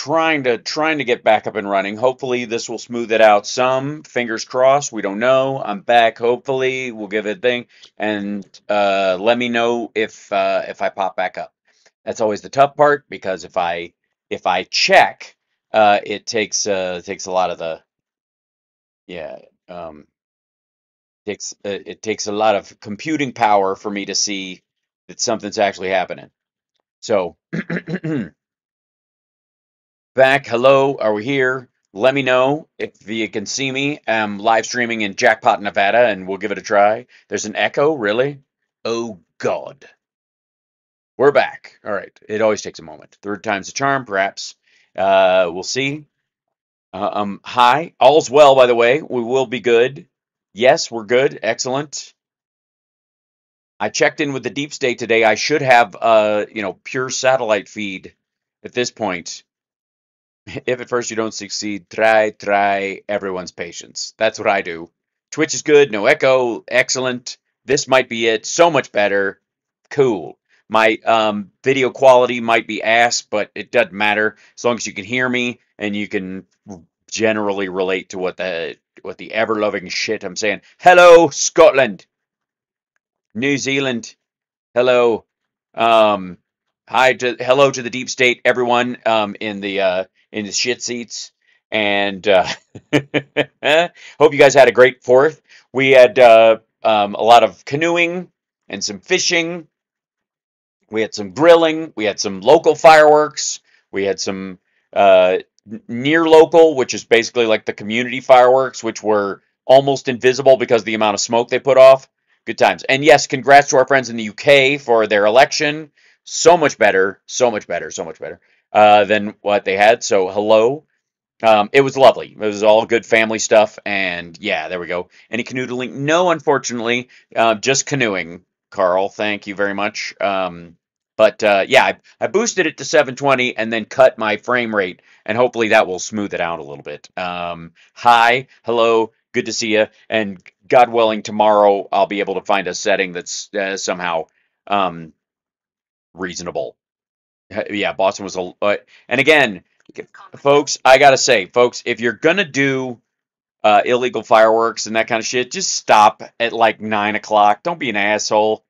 trying to get back up and running. Hopefully this will smooth it out some. Fingers crossed. We don't know. I'm back. Hopefully we'll give it a thing, and let me know if I pop back up. That's always the tough part because if I check, it takes a lot of the yeah it takes a lot of computing power for me to see that something's actually happening. So back. Hello, are we here? Let me know if you can see me. I'm live streaming in Jackpot, Nevada, and we'll give it a try. There's an echo, really? Oh, God. We're back. All right. It always takes a moment. Third time's a charm, perhaps. We'll see. Hi. All's well, by the way. We will be good. Yes, we're good. Excellent. I checked in with the deep state today. I should have, pure satellite feed at this point. If at first you don't succeed, try everyone's patience. That's what I do. Twitch is good, no echo, excellent. This might be it, so much better. Cool. My video quality might be ass, but it doesn't matter as long as you can hear me and you can generally relate to what the ever-loving shit I'm saying. Hello, Scotland, New Zealand. Hello. Um, hello to the deep state, everyone in the shit seats, and hope you guys had a great Fourth. We had a lot of canoeing and some fishing. We had some grilling. We had some local fireworks. We had some uh, near local, which is basically like the community fireworks, which were almost invisible because of the amount of smoke they put off. Good times. And yes, congrats to our friends in the UK for their election. So much better, so much better, so much better than what they had. So hello. It was lovely. It was all good family stuff, and yeah, there we go. Any canoodling? No, unfortunately, just canoeing. Carl, thank you very much. But yeah, I boosted it to 720 and then cut my frame rate, and hopefully that will smooth it out a little bit. Hi, hello, good to see you, and God willing, tomorrow I'll be able to find a setting that's somehow um, reasonable. Yeah, Boston was and again, folks, I gotta say, folks, if you're gonna do illegal fireworks and that kind of shit, just stop at like 9 o'clock. Don't be an asshole.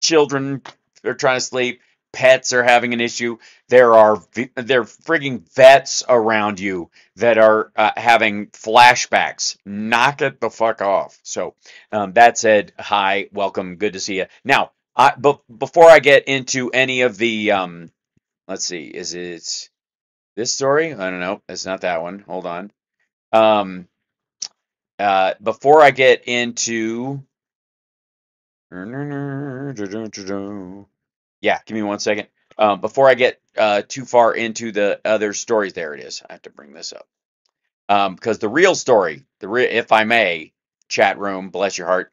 Children are trying to sleep. Pets are having an issue. There frigging vets around you that are having flashbacks. Knock it the fuck off. So that said, hi, welcome, good to see you. Now, before I get into any of the let's see, is it this story? I don't know. It's not that one. Hold on. Um, before I get into, yeah, give me 1 second. Before I get too far into the other stories, there it is. I have to bring this up. Because the real story, if I may, chat room, bless your heart.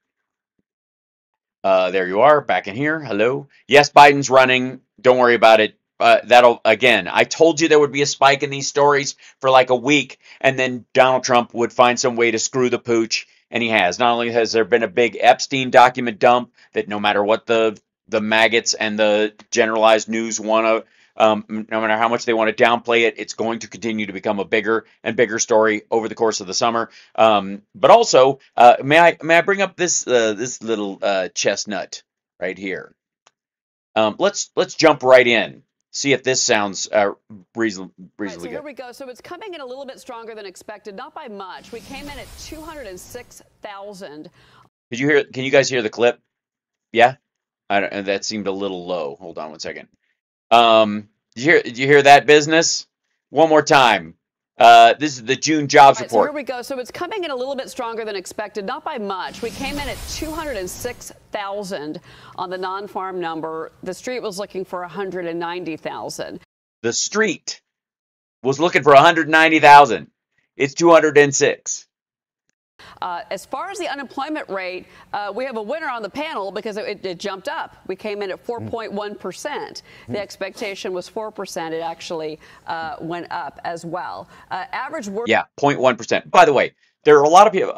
There you are, back in here. Hello. Yes, Biden's running. Don't worry about it. Again, I told you there would be a spike in these stories for like a week, and then Donald Trump would find some way to screw the pooch, and he has. Not only has there been a big Epstein document dump that no matter what the maggots and the generalized news want to, no matter how much they want to downplay it, it's going to continue to become a bigger and bigger story over the course of the summer. But also, may I bring up this little chestnut right here? Let's jump right in. See if this sounds reasonably Right, so good. here we go. So it's coming in a little bit stronger than expected, not by much. We came in at 206,000. Can you guys hear the clip? Yeah? That seemed a little low. Hold on 1 second. Did you hear that business? One more time. This is the June jobs Right, so here report. we go. So it's coming in a little bit stronger than expected, not by much. We came in at 206,000 on the non-farm number. The street was looking for 190,000. The street was looking for 190,000. It's 206. As far as the unemployment rate, we have a winner on the panel because it jumped up. We came in at 4.1%. The expectation was 4%. It actually went up as well. Average work. Yeah, 0.1%. By the way, there are a lot of people,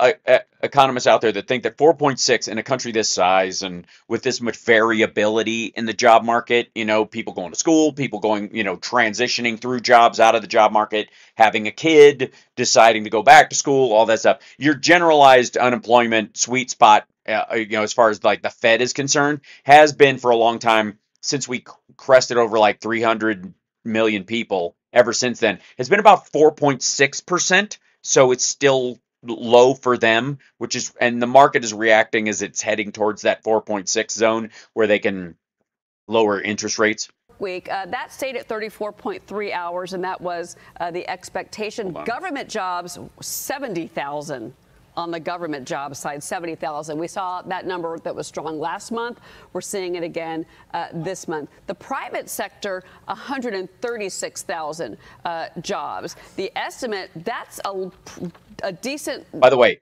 economists out there that think that 4.6 in a country this size and with this much variability in the job market, people going to school, people going, transitioning through jobs out of the job market, having a kid, deciding to go back to school, all that stuff. Your generalized unemployment sweet spot, as far as like the Fed is concerned, has been for a long time since we crested over like 300 million people. Ever since then, it's been about 4.6%. So it's still low for them, and the market is reacting as it's heading towards that 4.6 zone where they can lower interest rates. Week that stayed at 34.3 hours, and that was the expectation. Government jobs, 70,000 on the government job side, 70,000. We saw that number that was strong last month. We're seeing it again this month. The private sector, 136,000 jobs. The estimate, that's a decent. By the way,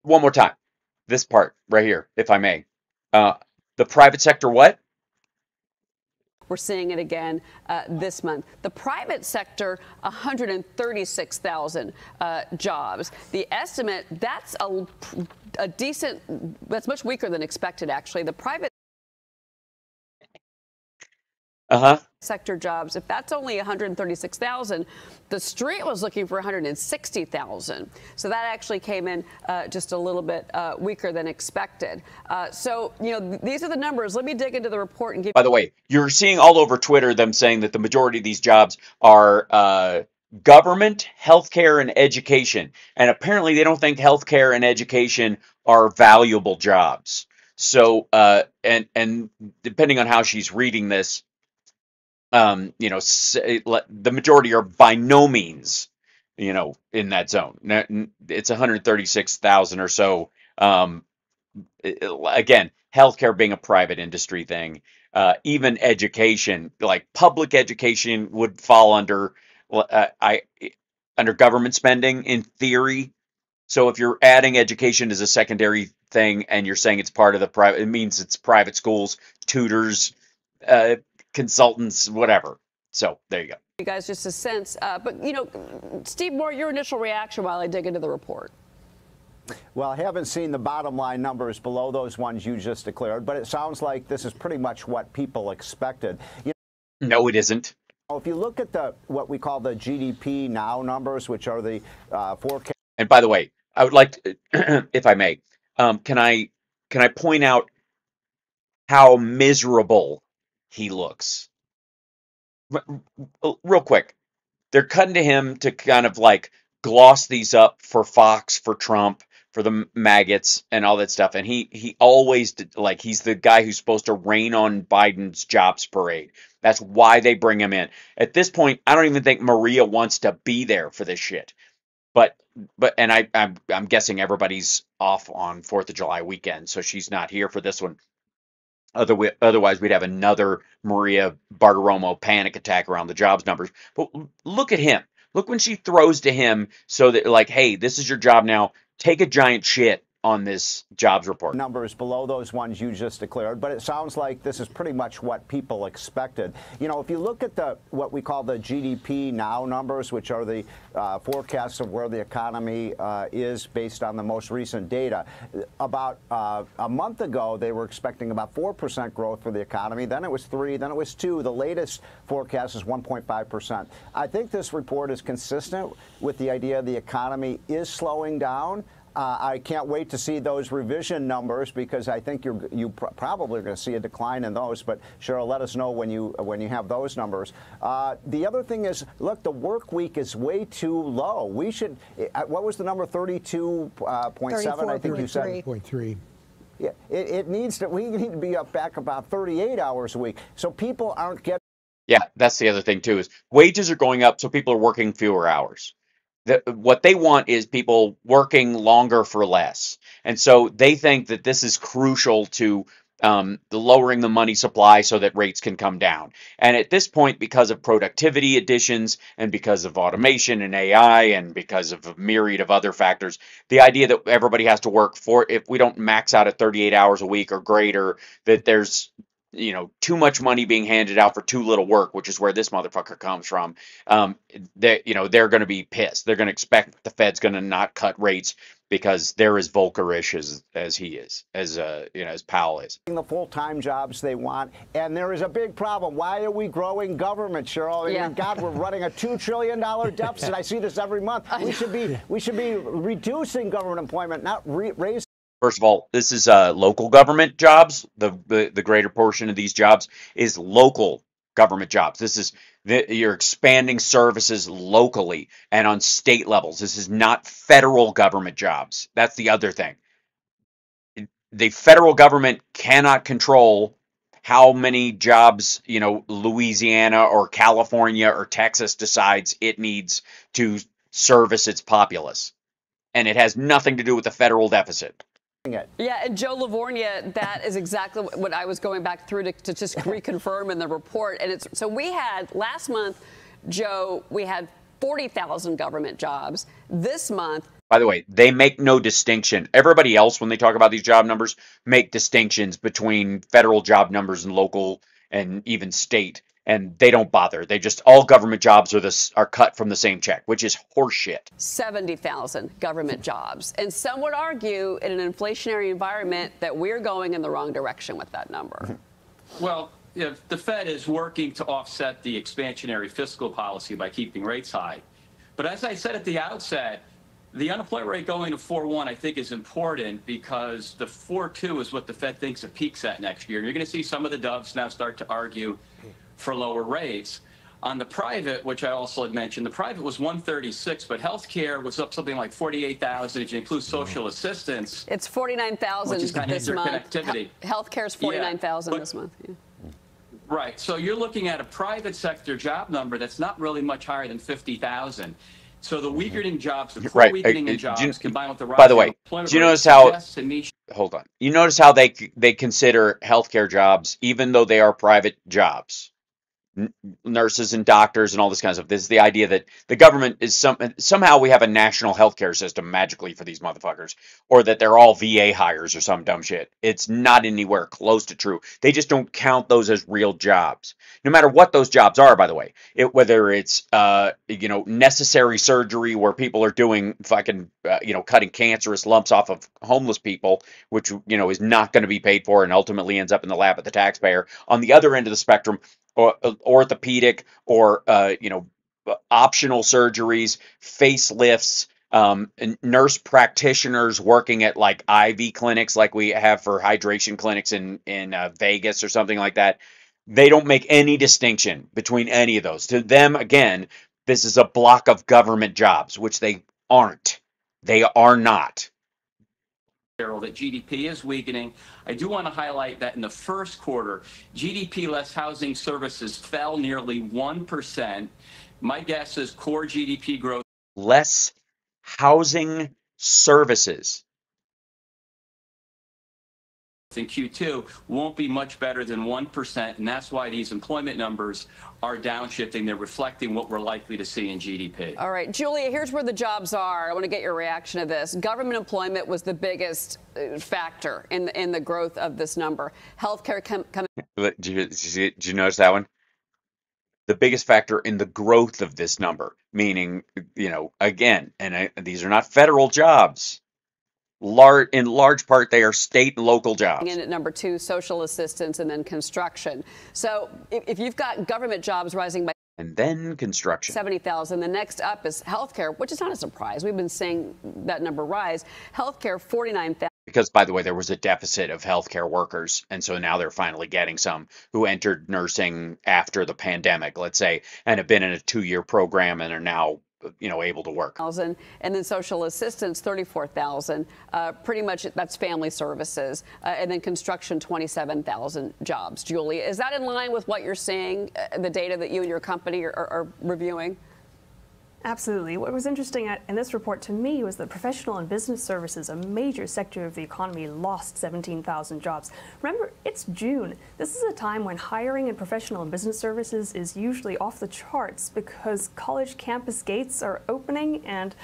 one more time, this part right here, if I may. The private sector, what? We're seeing it again this month. The private sector, 136,000 jobs. The estimate, that's a decent, that's much weaker than expected, actually. The private sector jobs, if that's only 136,000, the street was looking for 160,000. So that actually came in just a little bit weaker than expected. So, these are the numbers. Let me dig into the report and give. By the way, you're seeing all over Twitter them saying that the majority of these jobs are government, healthcare, and education. And apparently they don't think healthcare and education are valuable jobs. So, and depending on how she's reading this, the majority are by no means, in that zone. It's 136,000 or so. Again, healthcare being a private industry thing, even education, like public education, would fall under under government spending in theory. So if you're adding education as a secondary thing and you're saying it's part of the private, it means it's private schools, tutors, consultants, whatever. So there you go. You guys, just a sense. But, Steve Moore, your initial reaction while I dig into the report. Well, I haven't seen the bottom line numbers below those ones you just declared, but it sounds like this is pretty much what people expected. No, it isn't. If you look at what we call the GDP now numbers, which are the forecast. And by the way, I would like to, if I may, can I point out how miserable he looks? Real quick. They're cutting to him to kind of like gloss these up for Fox, for Trump, for the maggots and all that stuff. And he always like, he's the guy who's supposed to rain on Biden's jobs parade. That's why they bring him in. At this point, I don't even think Maria wants to be there for this shit. But I'm guessing everybody's off on 4th of July weekend, so she's not here for this one. Otherwise, we'd have another Maria Bartiromo panic attack around the jobs numbers. But look at him. Look when she throws to him so that, like, hey, this is your job now. Take a giant shit on this jobs report. Numbers below those ones you just declared, but it sounds like this is pretty much what people expected. If you look at what we call the GDP now numbers, which are the forecasts of where the economy is based on the most recent data, about a month ago they were expecting about 4% growth for the economy. Then it was 3%, then it was 2%. The latest forecast is 1.5%. I think this report is consistent with the idea the economy is slowing down. I can't wait to see those revision numbers because I think you probably are going to see a decline in those. But Cheryl, let us know when you have those numbers. The other thing is, look, the work week is way too low. We should. What was the number? 32.7. I think you said. 33.3. Yeah, we need to be up back about 38 hours a week, so people aren't getting. Yeah, that's the other thing too, is wages are going up, so people are working fewer hours. What they want is people working longer for less. And so they think that this is crucial to the lowering the money supply so that rates can come down. And at this point, because of productivity additions and because of automation and AI and because of a myriad of other factors, the idea that everybody has to work if we don't max out at 38 hours a week or greater, that there's too much money being handed out for too little work, which is where this motherfucker comes from. They're going to be pissed. They're going to expect the Fed's going to not cut rates because they're as Volckerish as he is, as Powell is. The full-time jobs they want, and there is a big problem. Why are we growing government, Cheryl? I mean, God, we're running a $2 trillion deficit. I see this every month. We should be reducing government employment, not raising. First of all, this is local government jobs. The greater portion of these jobs is local government jobs. This is you're expanding services locally and on state levels. This is not federal government jobs. That's the other thing. The federal government cannot control how many jobs, Louisiana or California or Texas decides it needs to service its populace. And it has nothing to do with the federal deficit. Yeah, and Joe Livornia, that is exactly what I was going back through to just reconfirm in the report. And so we had last month, Joe, we had 40,000 government jobs. This month. By the way, they make no distinction. Everybody else, when they talk about these job numbers, make distinctions between federal job numbers and local and even state. And they don't bother. They just, all government jobs are cut from the same check, which is horseshit. 70,000 government jobs. And some would argue in an inflationary environment that we're going in the wrong direction with that number. Well, the Fed is working to offset the expansionary fiscal policy by keeping rates high. But as I said at the outset, the unemployment rate going to 4.1, I think, is important because the 4.2 is what the Fed thinks it peaks at next year. And you're going to see some of the doves now start to argue for lower rates. On the private, which I also had mentioned, the private was 136, but healthcare was up something like 48,000 if you include social assistance. It's 49,000 this month. Healthcare is 49,000 this month. Yeah. Right. So you're looking at a private sector job number that's not really much higher than 50,000. So the weakening jobs, the weakening in jobs, combined with the rise. By the way, do you notice how? Hold on. You notice how they consider healthcare jobs, even though they are private jobs. Nurses and doctors and all this kind of stuff. This is the idea that the government is somehow we have a national healthcare system magically for these motherfuckers, or that they're all VA hires or some dumb shit. It's not anywhere close to true. They just don't count those as real jobs, no matter what those jobs are. By the way, whether it's necessary surgery where people are doing fucking cutting cancerous lumps off of homeless people, which is not going to be paid for and ultimately ends up in the lap of the taxpayer. On the other end of the spectrum, or orthopedic or optional surgeries, facelifts, nurse practitioners working at like IV clinics like we have for hydration clinics in Vegas or something like that. They don't make any distinction between any of those. To them, again, this is a block of government jobs, which they aren't. They are not. That GDP is weakening. I do want to highlight that in the first quarter, GDP less housing services fell nearly 1%. My guess is core GDP growth. Less housing services in Q2 won't be much better than 1%, and that's why these employment numbers are downshifting. They're reflecting what we're likely to see in GDP. All right, Julia, here's where the jobs are. I want to get your reaction to this. Government employment was the biggest factor in the growth of this number. Healthcare Did you notice that one? The biggest factor in the growth of this number, meaning, again, and these are not federal jobs. In large part, they are state and local jobs. And at number 2, social assistance, and then construction. So if you've got government jobs rising by and then construction 70,000, the next up is healthcare, which is not a surprise. We've been seeing that number rise. Healthcare 49,000. Because, by the way, there was a deficit of healthcare workers, and so now they're finally getting some who entered nursing after the pandemic, let's say, and have been in a 2-year program and are now able to work. And then social assistance, 34,000. Pretty much that's family services. And then construction, 27,000 jobs. Julia, is that in line with what you're seeing, the data that you and your company are reviewing? Absolutely. What was interesting in this report to me was that professional and business services, a major sector of the economy, lost 17,000 jobs. Remember, it's June. This is a time when hiring in professional and business services is usually off the charts because college campus gates are opening and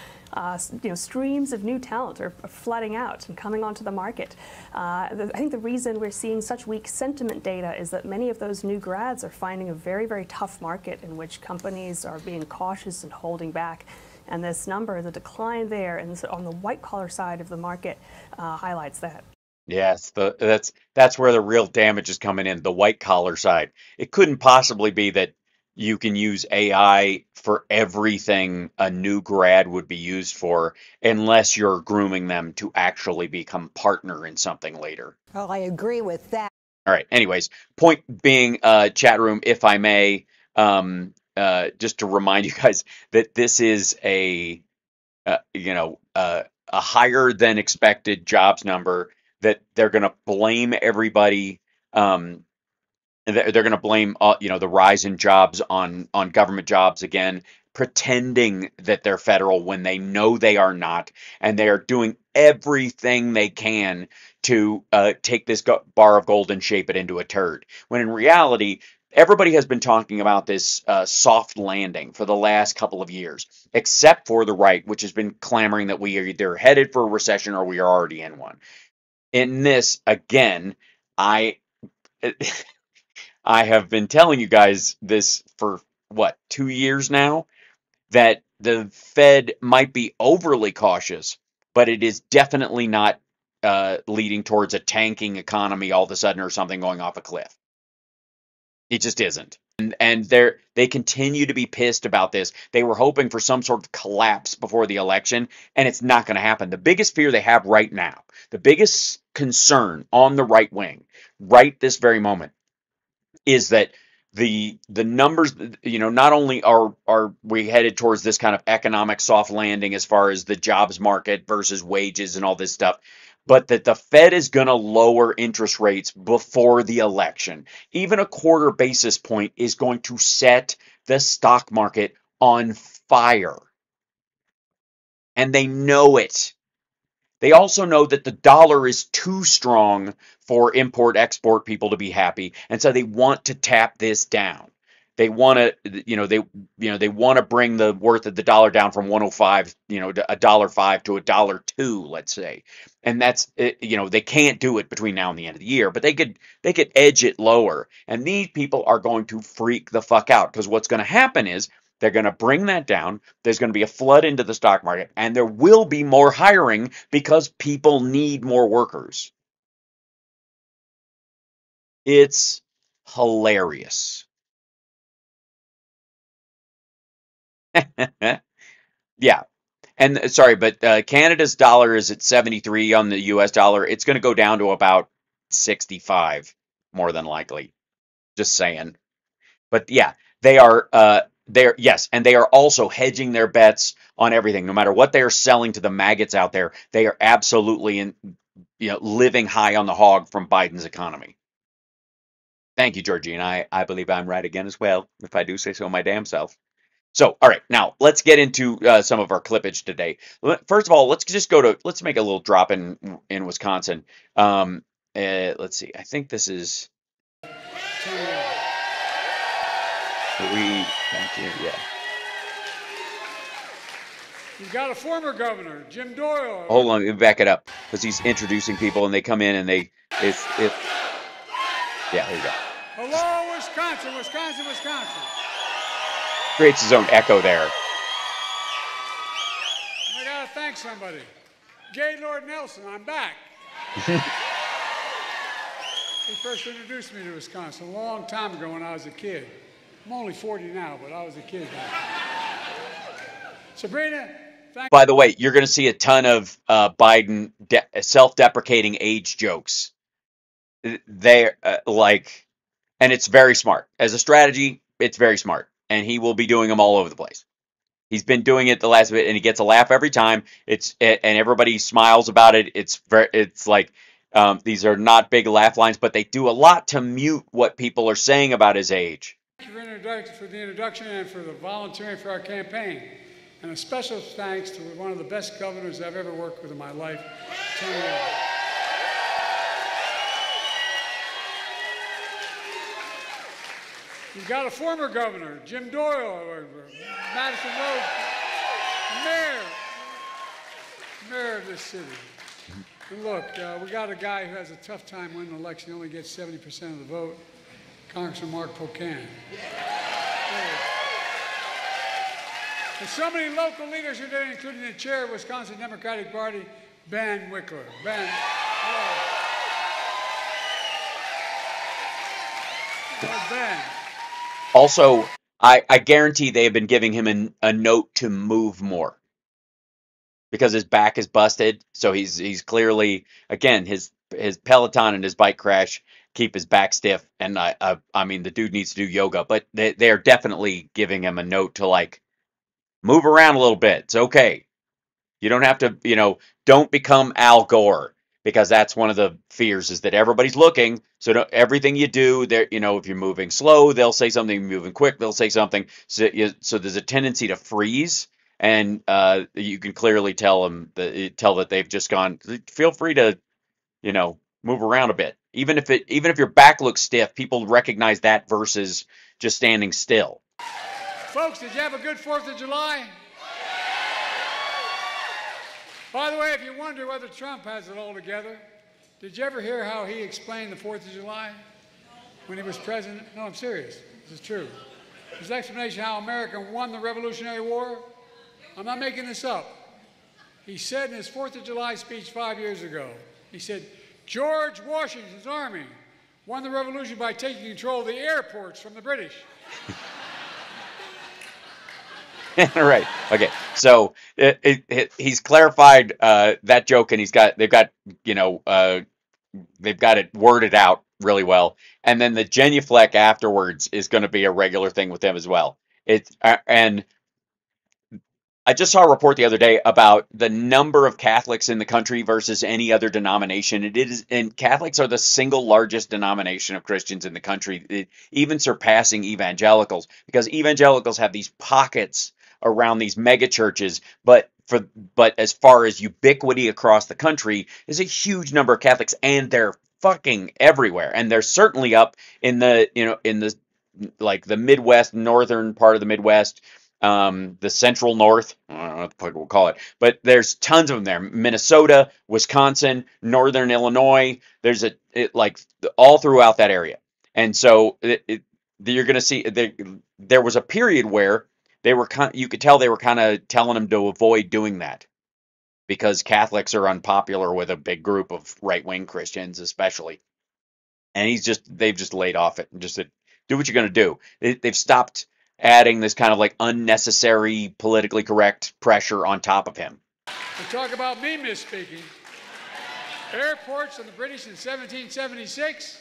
streams of new talent are flooding out and coming onto the market. I think the reason we're seeing such weak sentiment data is that many of those new grads are finding a very, very tough market in which companies are being cautious and holding back. And this number, the decline there and on the white-collar side of the market highlights that. Yes, that's where the real damage is coming in, the white collar side. It couldn't possibly be that you can use AI for everything a new grad would be used for unless you're grooming them to actually become partner in something later. Well, I agree with that. All right. Anyways, point being, chat room, if I may, just to remind you guys that this is a higher than expected jobs number that they're going to blame everybody. They're going to blame, the rise in jobs on government jobs again, pretending that they're federal when they know they are not, and they are doing everything they can to take this bar of gold and shape it into a turd. When in reality, everybody has been talking about this soft landing for the last couple of years, except for the right, which has been clamoring that we are either headed for a recession or we are already in one. In this, again, I I have been telling you guys this for what, 2 years now, that the Fed might be overly cautious, but it is definitely not leading towards a tanking economy all of a sudden or something going off a cliff. It just isn't. And they continue to be pissed about this. They were hoping for some sort of collapse before the election, and it's not going to happen. The biggest fear they have right now, the biggest concern on the right wing, right this very moment, is that the numbers, not only are we headed towards this kind of economic soft landing as far as the jobs market versus wages and all this stuff, but that the Fed is going to lower interest rates before the election. Even a quarter basis point is going to set the stock market on fire. And they know it. They also know that the dollar is too strong for import-export people to be happy, and so they want to tap this down. They want to, they want to bring the worth of the dollar down from 105, to $1.05 to $1.02, let's say. And that's, they can't do it between now and the end of the year, but they could edge it lower. And these people are going to freak the fuck out because what's going to happen is they're going to bring that down. There's going to be a flood into the stock market, and there will be more hiring because people need more workers. It's hilarious. Yeah. And sorry, but Canada's dollar is at 73 on the US dollar. It's going to go down to about 65, more than likely. Just saying. But yeah, yes, and they are also hedging their bets on everything. No matter what they are selling to the maggots out there, they are absolutely living high on the hog from Biden's economy. Thank you, Georgine. I believe I'm right again as well, if I do say so my damn self. So, all right, now let's get into some of our clippage today. First of all, let's make a little drop in Wisconsin. Let's see. I think this is. Thank you. Yeah. You've got a former governor, Jim Doyle. Hold on, let me back it up because he's introducing people and they come in and yeah, here you go. Hello, Wisconsin, Wisconsin, Wisconsin. Creates his own echo there. I gotta thank somebody. Gaylord Nelson, I'm back. He first introduced me to Wisconsin a long time ago when I was a kid. I'm only 40 now, but I was a kid then. Sabrina, by the way, you're going to see a ton of Biden self-deprecating age jokes. They're and it's very smart. As a strategy, it's very smart. And he will be doing them all over the place. He's been doing it the last bit, and he gets a laugh every time. And everybody smiles about it. It's like these are not big laugh lines, but they do a lot to mute what people are saying about his age. Thank you for the introduction and for the volunteering for our campaign. And a special thanks to one of the best governors I've ever worked with in my life, Tony Evers. You've got a former governor, Jim Doyle, Madison Rose, mayor of this city. And look, we got a guy who has a tough time winning an election. He only gets 70% of the vote, Congressman Mark Pocan. And so many local leaders are there, including the chair of the Wisconsin Democratic Party, Ben Wickler. Ben, Ben. Also, I guarantee they have been giving him a note to move more because his back is busted. So he's clearly, again, his Peloton and his bike crash keep his back stiff. And I mean, the dude needs to do yoga, but they are definitely giving him a note to like move around a little bit. It's okay. You don't have to, don't become Al Gore, because that's one of the fears, is that everybody's looking. So everything you do there, if you're moving slow, they'll say something. Moving quick, they'll say something. So there's a tendency to freeze, and you can clearly tell that they've just gone. Feel free to, move around a bit. Even if your back looks stiff, people recognize that versus just standing still. Folks, did you have a good 4th of July? By the way, if you wonder whether Trump has it all together, did you ever hear how he explained the 4th of July when he was president? No, I'm serious. This is true. His explanation how America won the Revolutionary War, I'm not making this up. He said in his 4th of July speech 5 years ago, he said, George Washington's army won the revolution by taking control of the airports from the British. Right. Okay. So he's clarified that joke, and they've got it worded out really well. And then the genuflect afterwards is going to be a regular thing with them as well. And I just saw a report the other day about the number of Catholics in the country versus any other denomination. And Catholics are the single largest denomination of Christians in the country, even surpassing evangelicals, because evangelicals have these pockets around these mega churches, but as far as ubiquity across the country, is a huge number of Catholics, and they're fucking everywhere. And they're certainly up in the like the Midwest, northern part of the Midwest, the central north, I don't know what the fuck we'll call it, but there's tons of them there. Minnesota, Wisconsin, northern Illinois, there's like all throughout that area. And so you're going to see there was a period where you could tell they were kind of telling them to avoid doing that, because Catholics are unpopular with a big group of right-wing Christians, especially. And they've just laid off it and just said, do what you're going to do. They've stopped adding this kind of like unnecessary politically correct pressure on top of him. We talk about me misspeaking. Airports and the British in 1776.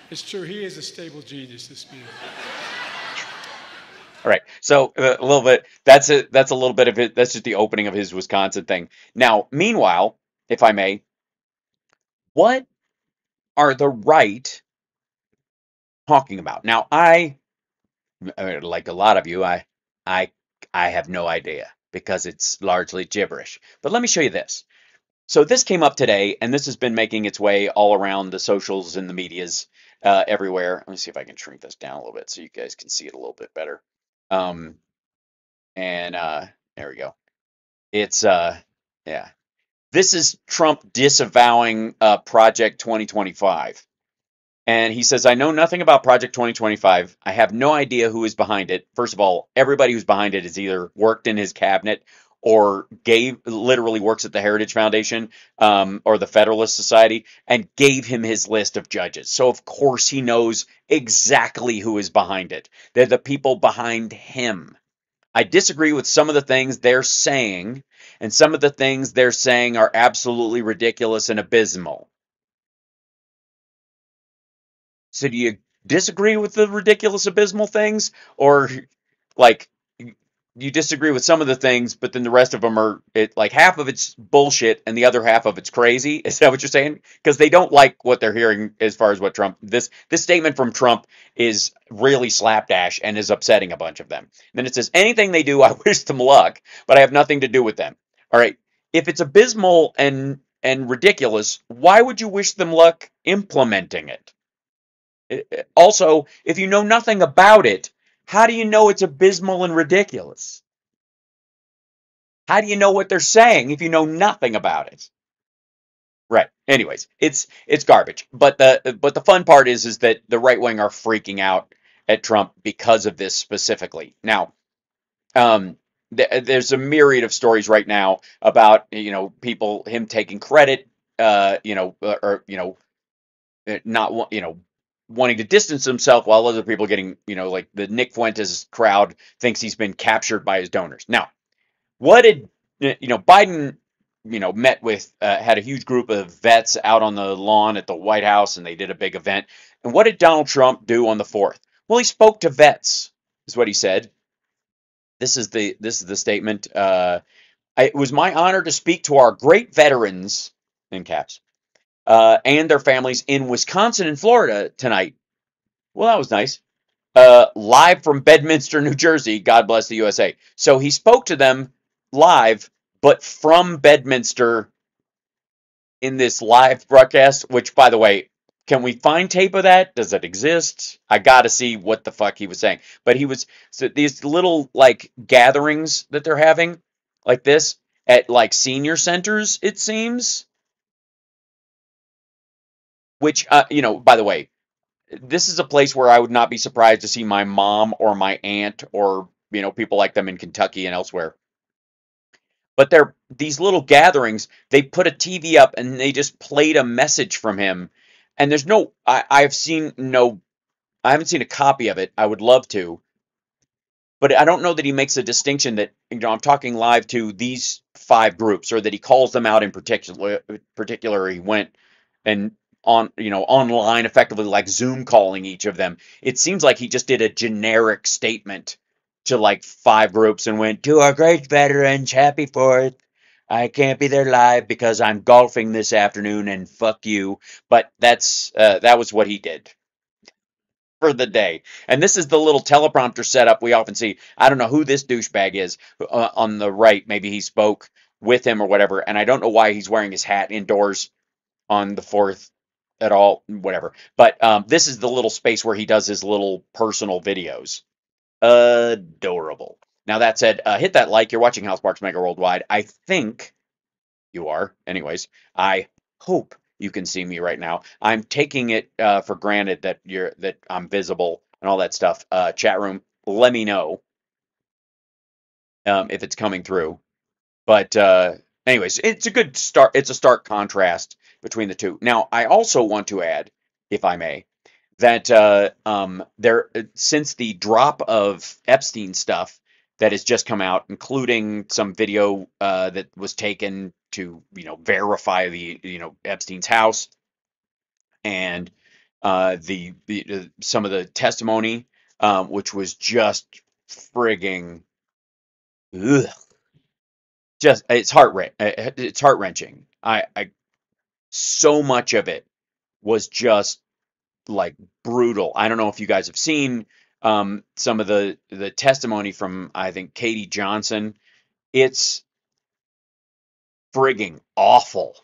It's true, he is a stable genius, this man. All right, so a little bit. That's a little bit of it. That's just the opening of his Wisconsin thing. Now, meanwhile, if I may, what are the right talking about? Now, like a lot of you, I have no idea, because it's largely gibberish. But let me show you this. So this came up today, and this has been making its way all around the socials and the medias everywhere. Let me see if I can shrink this down a little bit so you guys can see it a little bit better. And there we go. It's yeah. This is Trump disavowing Project 2025. And he says, I know nothing about Project 2025. I have no idea who is behind it. First of all, everybody who's behind it has either worked in his cabinet or literally works at the Heritage Foundation or the Federalist Society, and gave him his list of judges. So, of course, he knows exactly who is behind it. They're the people behind him. I disagree with some of the things they're saying, and some of the things they're saying are absolutely ridiculous and abysmal. So do you disagree with the ridiculous, abysmal things? Or, like, you disagree with some of the things, but then the rest of them are like half of it's bullshit and the other half of it's crazy. Is that what you're saying? Because they don't like what they're hearing as far as what Trump this statement from Trump is really slapdash and is upsetting a bunch of them. And then it says anything they do, I wish them luck, but I have nothing to do with them. All right. If it's abysmal and ridiculous, why would you wish them luck implementing it? Also, if you know nothing about it, how do you know it's abysmal and ridiculous? How do you know what they're saying if you know nothing about it? Right. Anyways, it's garbage. But the fun part is that the right wing are freaking out at Trump because of this specifically. Now, there's a myriad of stories right now about people him taking credit, or not wanting to distance himself while other people getting like the Nick Fuentes crowd thinks he's been captured by his donors. Now, what did Biden met with had a huge group of vets out on the lawn at the White House and they did a big event. And what did Donald Trump do on the 4th? Well, he spoke to vets, is what he said. This is the statement. It was my honor to speak to our great veterans, in caps, and their families in Wisconsin and Florida tonight. Well, that was nice. Live from Bedminster, New Jersey. God bless the USA. So he spoke to them live, but from Bedminster in this live broadcast, which, by the way, can we find tape of that? Does it exist? I got to see what the fuck he was saying. But so these little like gatherings that they're having like this at like senior centers, it seems, which, by the way, this is a place where I would not be surprised to see my mom or my aunt or, people like them in Kentucky and elsewhere. But they're these little gatherings, they put a TV up and they just played a message from him. And there's no, I haven't seen a copy of it. I would love to. But I don't know that he makes a distinction that, I'm talking live to these 5 groups or that he calls them out in particular. He went and online effectively like Zoom calling each of them. It seems like he just did a generic statement to like 5 groups and went, to our great veterans, happy 4th. I can't be there live because I'm golfing this afternoon and fuck you. But that was what he did for the day. And this is the little teleprompter setup we often see. I don't know who this douchebag is on the right. Maybe he spoke with him or whatever. And I don't know why he's wearing his hat indoors on the 4th at all, whatever. But this is the little space where he does his little personal videos. Adorable. Now that said, hit that like. You're watching House Sparks Mega Worldwide. I think you are. Anyways, I hope you can see me right now. I'm taking it for granted that I'm visible and all that stuff. Chat room, let me know if it's coming through. But anyways, it's a good start. It's a stark contrast between the two. Now, I also want to add, if I may, that there since the drop of Epstein stuff that has just come out, including some video that was taken to verify the Epstein's house and some of the testimony, which was just frigging ugh, just it's heart wrenching. I so much of it was just like brutal. I don't know if you guys have seen some of the testimony from I think Katie Johnson. It's frigging awful.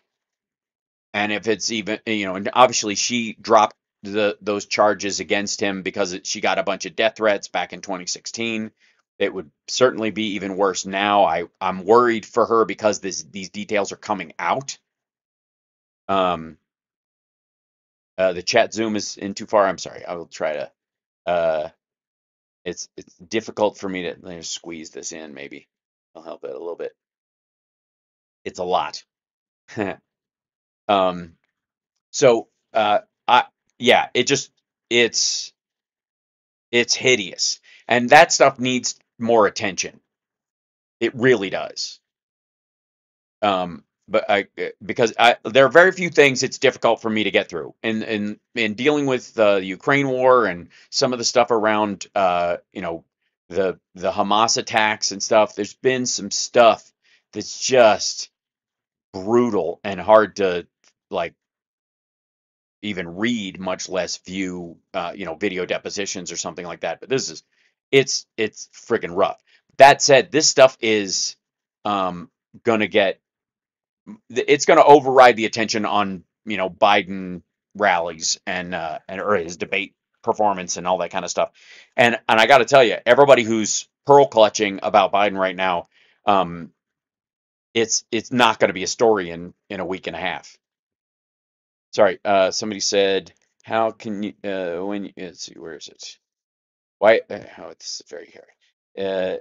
And if it's even and obviously she dropped those charges against him because she got a bunch of death threats back in 2016. It would certainly be even worse now. I'm worried for her because these details are coming out. The chat zoom is in too far. I'm sorry. I will try to. It's difficult for me to let me squeeze this in. Maybe I'll help it a little bit. It's a lot. um. So I yeah. It's hideous, and that stuff needs more attention. It really does. But because there are very few things it's difficult for me to get through, and in dealing with the Ukraine war and some of the stuff around, the Hamas attacks and stuff. There's been some stuff that's just brutal and hard to like even read, much less view, video depositions or something like that. But it's freaking rough. That said, this stuff is um, gonna get, it's gonna override the attention on Biden rallies and or his debate performance and all that kind of stuff. And I got to tell you, everybody who's pearl clutching about Biden right now, um, it's not going to be a story in a week and a half. Sorry, somebody said, how can you when you, let's see, where is it? Why? Oh, it's very hairy.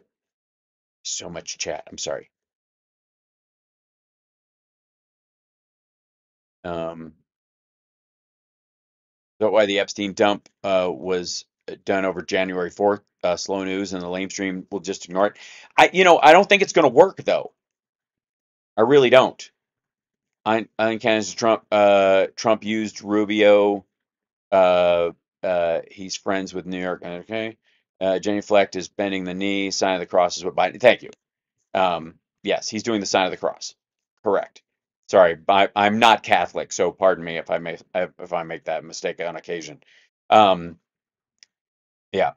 So much chat. I'm sorry. Um, is that why the Epstein dump was done over January 4th? Slow news and the lamestream will just ignore it. I don't think it's going to work though. I really don't. I think Canada's Trump used Rubio. Uh, he's friends with New York. Okay. Jenny Fleck is bending the knee. Sign of the cross is what Biden. Thank you. Yes, he's doing the sign of the cross. Correct. Sorry, I'm not Catholic, so pardon me if I make that mistake on occasion. Um, yeah,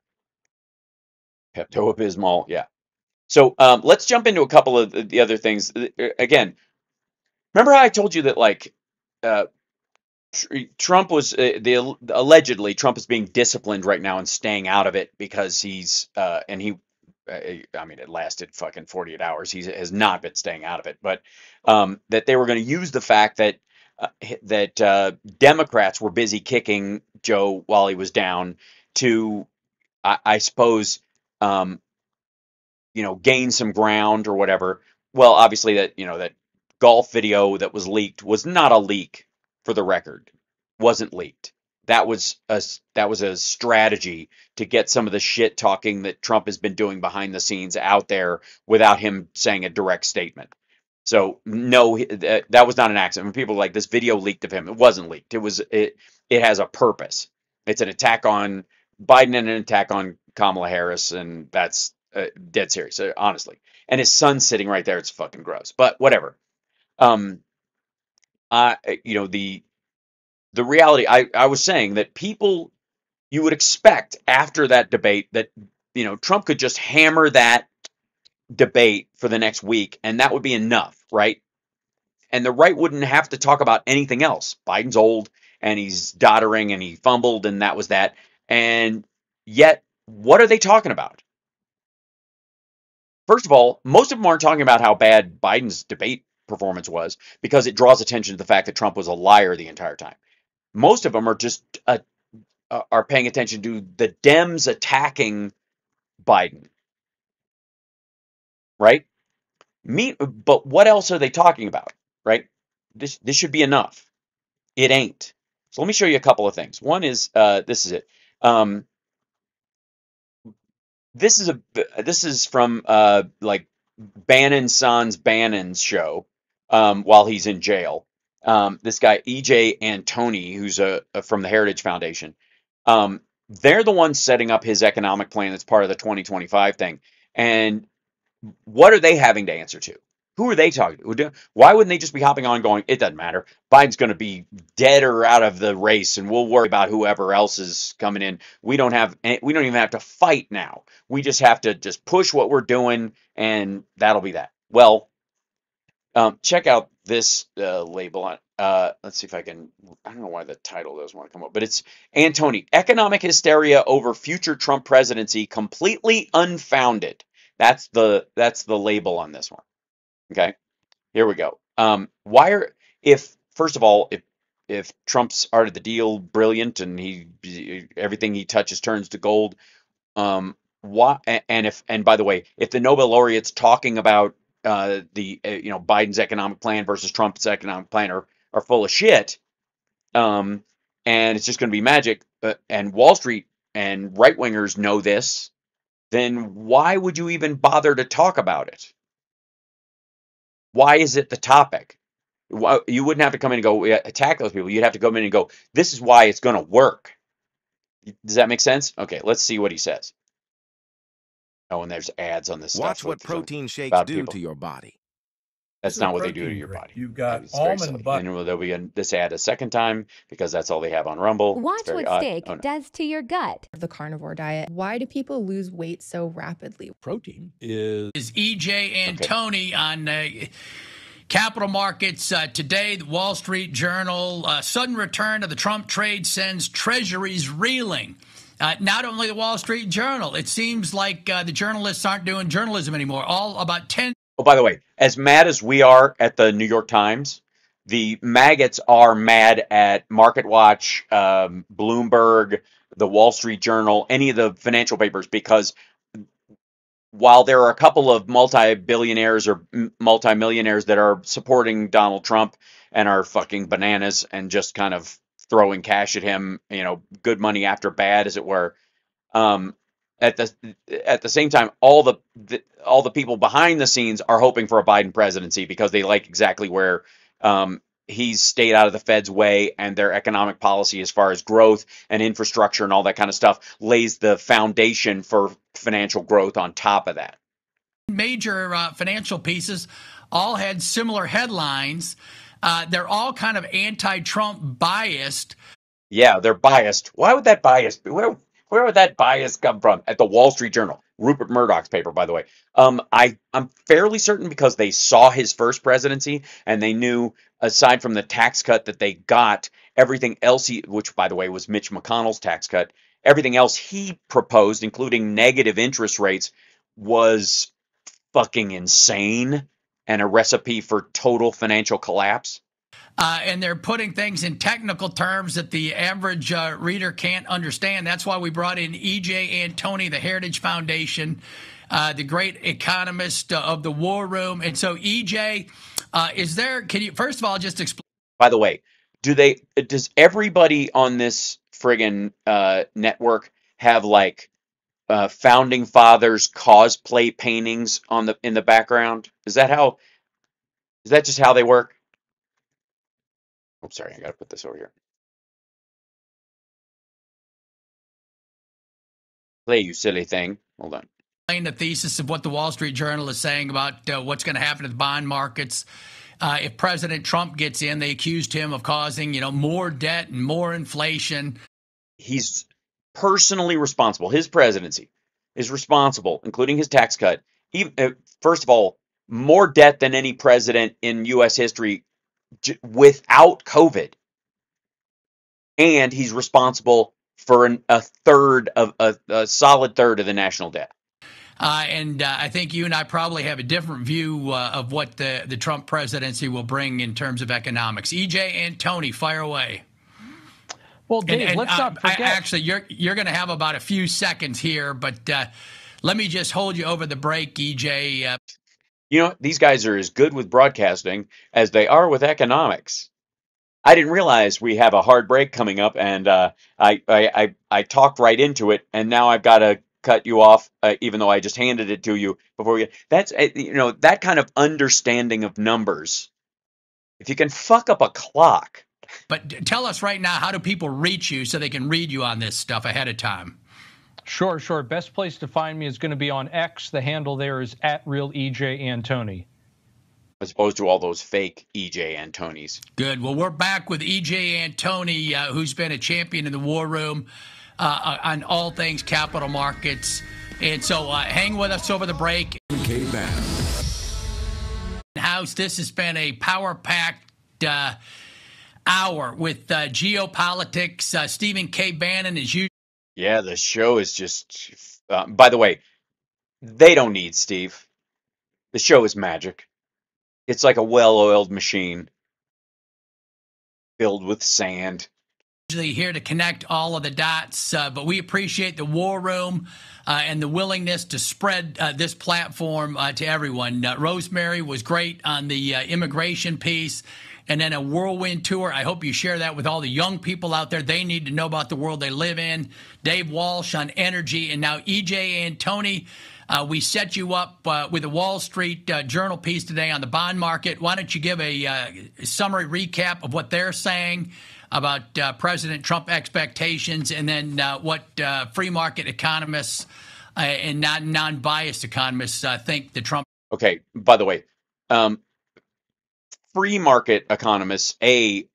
Pepto-Bismol. Yeah. So let's jump into a couple of the other things. Again, remember how I told you that like uh, Trump was allegedly Trump is being disciplined right now and staying out of it because he's and he I mean it lasted fucking 48 hours. He has not been staying out of it, but that they were going to use the fact that Democrats were busy kicking Joe while he was down to I suppose um, gain some ground or whatever. Well, obviously that golf video that was leaked was not a leak, for the record. Wasn't leaked. That was a strategy to get some of the shit talking that Trump has been doing behind the scenes out there without him saying a direct statement. So no, that was not an accident. When people are like this video leaked of him, it wasn't leaked. It has a purpose. It's an attack on Biden and an attack on Kamala Harris, and that's dead serious, honestly. And his son's sitting right there. It's fucking gross, but whatever. Um, I, the reality, I was saying that people, you would expect after that debate that, Trump could just hammer that debate for the next week and that would be enough, right? And the right wouldn't have to talk about anything else. Biden's old and he's doddering and he fumbled and that was that. And yet, what are they talking about? First of all, most of them aren't talking about how bad Biden's debate performance was because it draws attention to the fact that Trump was a liar the entire time. Most of them are just are paying attention to the Dems attacking Biden, right? But what else are they talking about, right? This should be enough. It ain't. So let me show you a couple of things. One is this is it. Um, this is from like Bannon Sons Bannon's show while he's in jail. This guy EJ Antoni, who's from the Heritage Foundation. They're the ones setting up his economic plan that's part of the 2025 thing. And what are they having to answer to? Who are they talking to? Why wouldn't they just be hopping on going, it doesn't matter. Biden's going to be dead or out of the race and we'll worry about whoever else is coming in. We don't even have to fight now. We just have to just push what we're doing and that'll be that. Well, check out this label on. Let's see if I can. I don't know why the title doesn't want to come up, but it's Antoni. Economic hysteria over future Trump presidency completely unfounded. That's the label on this one. Okay, here we go. Why are if first of all if Trump's art of the deal brilliant and everything he touches turns to gold, why and by the way, if the Nobel laureates talking about the Biden's economic plan versus Trump's economic plan are full of shit, and it's just going to be magic, and Wall Street and right wingers know this, then why would you even bother to talk about it? Why is it the topic? You wouldn't have to come in and go attack those people. You'd have to come in and go, this is why it's going to work. Does that make sense? Okay, let's see what he says. Oh, and there's ads on this stuff. Watch what protein shakes about do people. to your body. That's not what they do to your body. You've got It's very almond silly. butter. And there'll be this ad a second time because that's all they have on Rumble. Watch what odd. steak does to your gut. The carnivore diet. Why do people lose weight so rapidly? Protein is EJ and Tony on capital markets today. The Wall Street Journal, sudden return of the Trump trade sends treasuries reeling. Not only the Wall Street Journal, it seems like the journalists aren't doing journalism anymore. All about 10. Oh, by the way, as mad as we are at the New York Times, the maggots are mad at MarketWatch, Bloomberg, the Wall Street Journal, any of the financial papers, because while there are a couple of multi-billionaires or multi-millionaires that are supporting Donald Trump and are fucking bananas and just kind of throwing cash at him, good money after bad, as it were. At the same time, all the people behind the scenes are hoping for a Biden presidency because they like exactly where he's stayed out of the Fed's way, and their economic policy as far as growth and infrastructure and all that kind of stuff lays the foundation for financial growth on top of that. Major financial pieces all had similar headlines. They're all kind of anti-Trump biased. Yeah, they're biased. Why would that bias be? Where would that bias come from? At the Wall Street Journal, Rupert Murdoch's paper, by the way. I'm fairly certain because they saw his first presidency and they knew, aside from the tax cut that they got, everything else, which by the way was Mitch McConnell's tax cut, everything else he proposed, including negative interest rates, was fucking insane and a recipe for total financial collapse. And they're putting things in technical terms that the average reader can't understand. That's why we brought in EJ and Tony, the Heritage Foundation, the great economist of the War Room. And so, EJ, can you first of all just explain? By the way, does everybody on this friggin' network have like founding fathers cosplay paintings in the background? Is that just how they work? I'm sorry, I gotta put this over here. Play, you silly thing. Hold on. The thesis of what the Wall Street Journal is saying about what's going to happen to the bond markets. If President Trump gets in, they accused him of causing, more debt and more inflation. He's personally responsible. His presidency is responsible, including his tax cut. First of all, more debt than any president in U.S. history without COVID, and he's responsible for a solid third of the national debt. And I think you and I probably have a different view of what the Trump presidency will bring in terms of economics. EJ and Tony, fire away. Well, Dave, let's not forget. Actually, you're going to have about a few seconds here, but let me just hold you over the break, EJ. These guys are as good with broadcasting as they are with economics. I didn't realize we have a hard break coming up, and I talked right into it, and now I've got to cut you off, even though I just handed it to you before we get. That's that kind of understanding of numbers. If you can fuck up a clock. But tell us right now, how do people reach you so they can read you on this stuff ahead of time? Sure. Best place to find me is going to be on X. The handle there is @RealEJ As opposed to all those fake EJ Antonis. Good. Well, we're back with EJ Antoni, who's been a champion in the War Room on all things capital markets. And so hang with us over the break. House, this has been a power-packed hour with geopolitics. Stephen K. Bannon is usually. Yeah, the show is just. By the way, they don't need Steve. The show is magic. It's like a well-oiled machine filled with sand. Usually here to connect all of the dots, but we appreciate the War Room and the willingness to spread this platform to everyone. Rosemary was great on the immigration piece, and then a whirlwind tour. I hope you share that with all the young people out there. They need to know about the world they live in. Dave Walsh on energy, and now EJ and Tony. We set you up with a Wall Street Journal piece today on the bond market. Why don't you give a summary recap of what they're saying about President Trump expectations, and then what free market economists and not non-biased economists think the Trump. Okay, by the way, um, free market economists,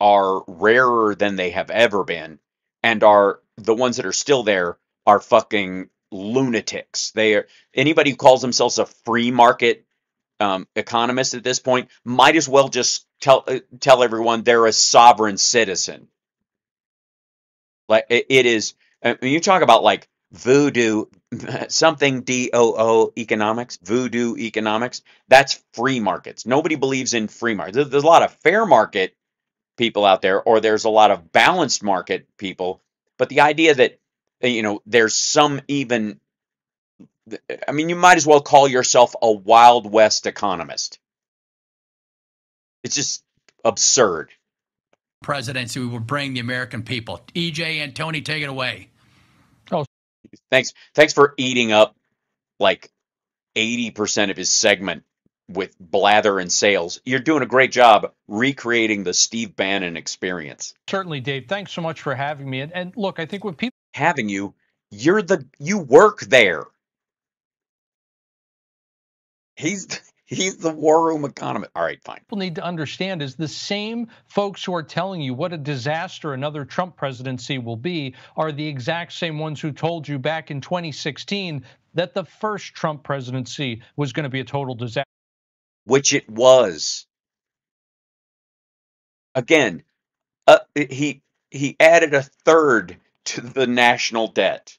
are rarer than they have ever been, and are the ones that are still there are fucking lunatics. They are anybody who calls themselves a free market economist at this point might as well just tell everyone they're a sovereign citizen. Like it is. When you talk about like voodoo, something DOO economics, voodoo economics, that's free markets. Nobody believes in free markets. There's a lot of fair market people out there, or there's a lot of balanced market people. But the idea that there's some even, I mean, you might as well call yourself a Wild West economist. It's just absurd. Presidency will bring the American people. EJ and Tony, take it away. Oh, Thanks for eating up like 80% of his segment with blather and sales. You're doing a great job recreating the Steve Bannon experience. certainly, Dave. Thanks so much for having me. And look, I think what people Having you, you work there. He's the war room economist. All right, fine. need to understand is the same folks who are telling you what a disaster another Trump presidency will be are the exact same ones who told you back in 2016 that the first Trump presidency was going to be a total disaster. Which it was. Again, he added a third to the national debt.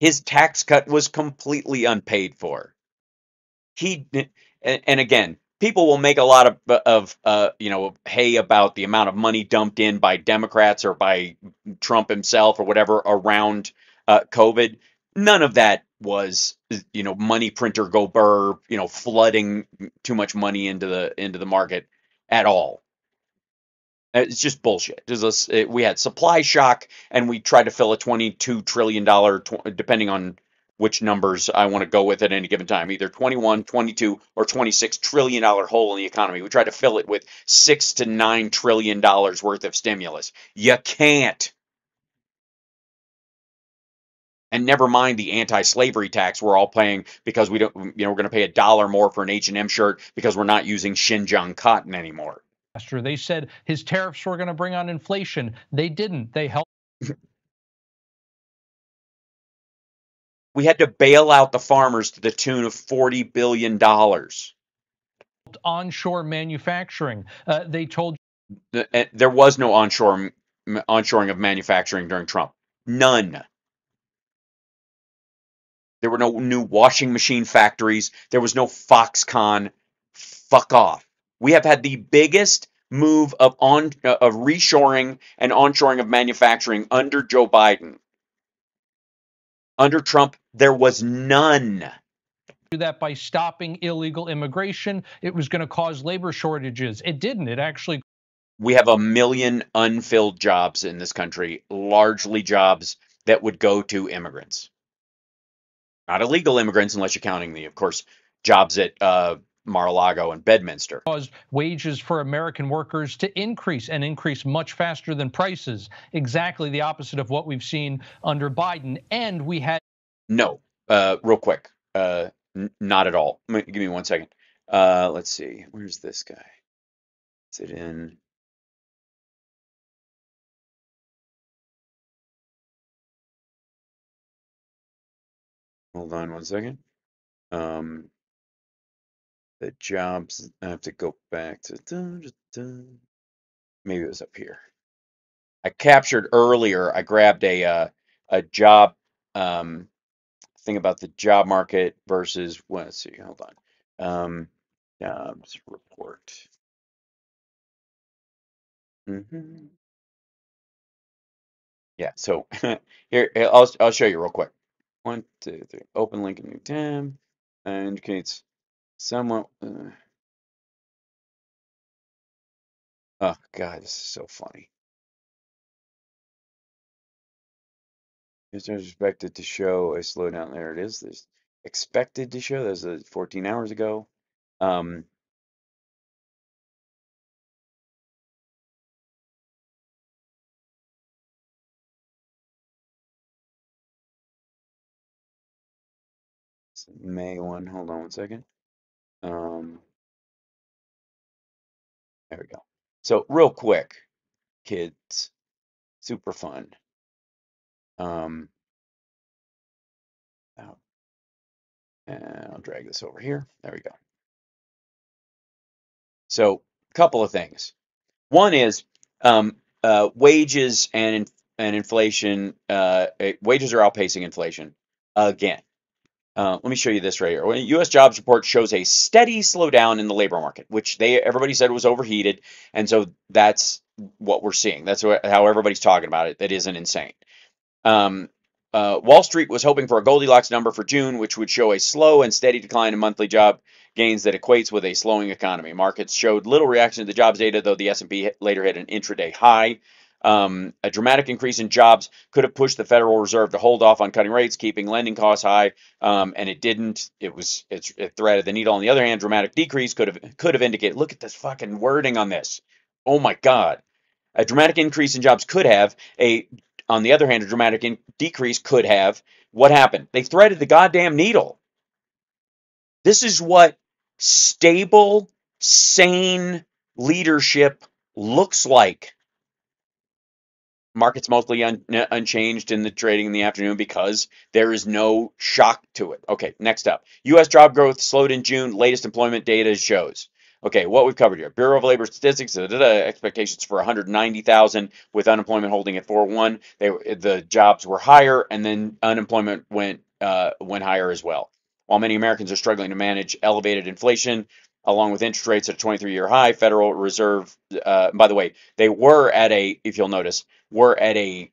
His tax cut was completely unpaid for. And again, people will make a lot of hay about the amount of money dumped in by Democrats or by Trump himself or whatever around COVID. None of that was money printer go burr, flooding too much money into the market at all. It's just bullshit. We had supply shock, and we tried to fill a $22 trillion, depending on which numbers I want to go with at any given time, either 21, 22, or $26 trillion hole in the economy. We tried to fill it with $6 to $9 trillion worth of stimulus. You can't. And never mind the anti-slavery tax we're all paying because we're going to pay $1 more for an H&M shirt because we're not using Xinjiang cotton anymore. They said his tariffs were going to bring on inflation. They didn't. They helped. We had to bail out the farmers to the tune of $40 billion. Onshore manufacturing. They told there was no onshoring of manufacturing during Trump. None. There were no new washing machine factories. There was no Foxconn. Fuck off. We have had the biggest move of reshoring and onshoring of manufacturing under Joe Biden. Under Trump, there was none. Do that by stopping illegal immigration. It was going to cause labor shortages. It didn't. It actually. We have 1 million unfilled jobs in this country, largely jobs that would go to immigrants. Not illegal immigrants, unless you're counting of course, jobs at Mar-a-Lago and Bedminster. Caused wages for American workers to increase and increase much faster than prices. Exactly the opposite of what we've seen under Biden. And we had. No, real quick. Not at all. Give me 1 second. Let's see. Where's this guy? Is it in? Hold on 1 second. The jobs. I have to go back to. Maybe it was up here. I captured earlier. I grabbed a job thing about the job market versus. Well, let's see. Hold on. Jobs report. Yeah. So here I'll show you real quick. 1, 2, 3. Open link in new tab. Indicates somewhat. Oh God, this is so funny. It's expected to show a slowdown. There it is. There's expected to show. That was 14 hours ago. May 1. Hold on one second. There we go. So real quick, kids, super fun. Um, out. And I'll drag this over here. There we go. So a couple of things. One is wages and inflation. Wages are outpacing inflation again. Let me show you this right here. When U.S. jobs report shows a steady slowdown in the labor market, which everybody said was overheated, and so that's what we're seeing. That's how everybody's talking about it. That isn't insane. Um, Wall Street was hoping for a Goldilocks number for June, which would show a slow and steady decline in monthly job gains that equates with a slowing economy. Markets showed little reaction to the jobs data, though the S&P later hit an intraday high. A dramatic increase in jobs could have pushed the Federal Reserve to hold off on cutting rates, keeping lending costs high, and it didn't. It threaded the needle. On the other hand, dramatic decrease could have indicated. Look at this fucking wording on this. Oh my God. A dramatic increase in jobs could have on the other hand, a dramatic decrease could have. What happened? They threaded the goddamn needle. This is what stable, sane leadership looks like. Markets mostly unchanged in the trading in the afternoon because there is no shock to it. Okay, next up. U.S. job growth slowed in June. Latest employment data shows. Okay, what we've covered here. Bureau of Labor Statistics, expectations for 190,000 with unemployment holding at 4.1. The jobs were higher, and then unemployment went higher as well. While many Americans are struggling to manage elevated inflation, along with interest rates at a 23-year high, Federal Reserve, by the way, they were at if you'll notice, were at a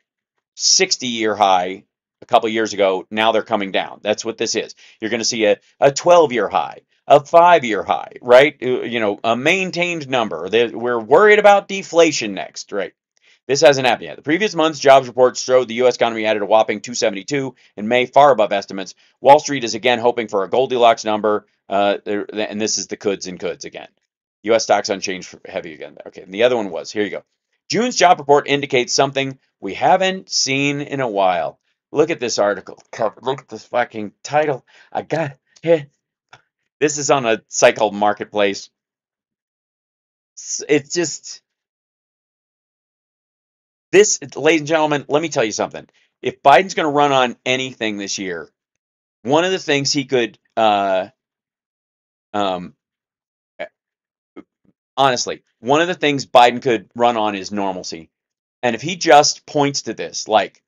60-year high a couple of years ago. Now they're coming down. That's what this is. You're going to see a 12-year high, a 5-year high, right? A maintained number. We're worried about deflation next, right? This hasn't happened yet. The previous month's jobs reports showed the U.S. economy added a whopping 272 in May, far above estimates. Wall Street is again hoping for a Goldilocks number, and this is the coulds and coulds again. U.S. stocks unchanged heavy again. Okay, and the other one was, here you go. June's job report indicates something we haven't seen in a while. Look at this article. Look at this fucking title. This is on a site called Marketplace. It's just this, ladies and gentlemen, let me tell you something. If Biden's going to run on anything this year, one of the things he could, honestly, one of the things Biden could run on is normalcy. And if he just points to this, like,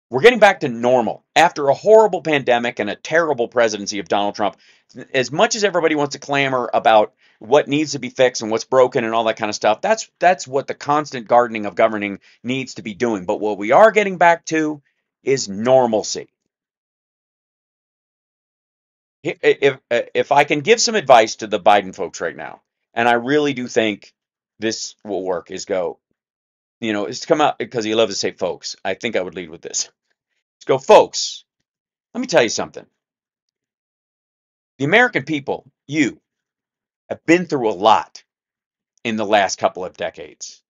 we're getting back to normal after a horrible pandemic and a terrible presidency of Donald Trump. As much as everybody wants to clamor about what needs to be fixed and what's broken and all that kind of stuff, that's what the constant gardening of governing needs to be doing. But what we are getting back to is normalcy. If I can give some advice to the Biden folks right now, and I really do think this will work, is to come out, because he loves to say folks. I think I would lead with this. Just go, folks. Let me tell you something. The American people, you, have been through a lot in the last couple of decades.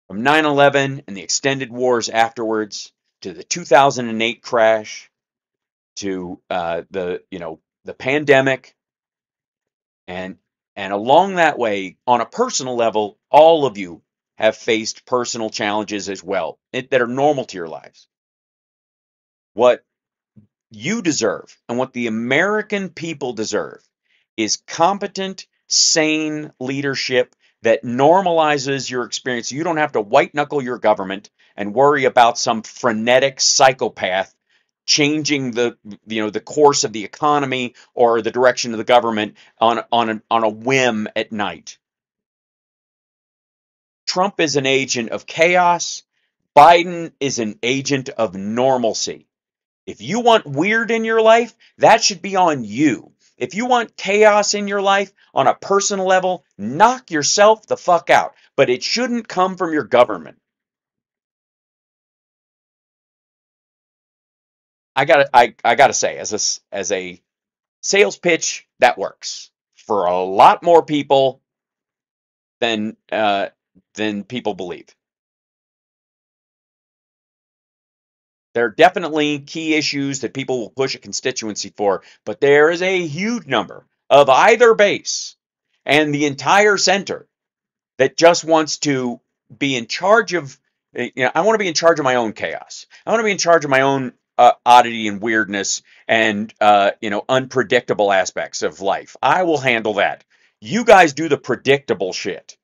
From 9/11 and the extended wars afterwards, to the 2008 crash, to the pandemic, and along that way, on a personal level, all of you have faced personal challenges as well that are normal to your lives. What you deserve and what the American people deserve is competent, sane leadership that normalizes your experience. You don't have to white knuckle your government and worry about some frenetic psychopath changing the course of the economy or the direction of the government on a whim at night. Trump is an agent of chaos. Biden is an agent of normalcy. If you want weird in your life, that should be on you. If you want chaos in your life on a personal level, knock yourself the fuck out. But it shouldn't come from your government. I gotta say, as a sales pitch, that works for a lot more people than people believe. There are definitely key issues that people will push a constituency for, but there is a huge number of either base and the entire center that just wants to be in charge of, I want to be in charge of my own chaos. I want to be in charge of my own oddity and weirdness and, unpredictable aspects of life. I will handle that. You guys do the predictable shit.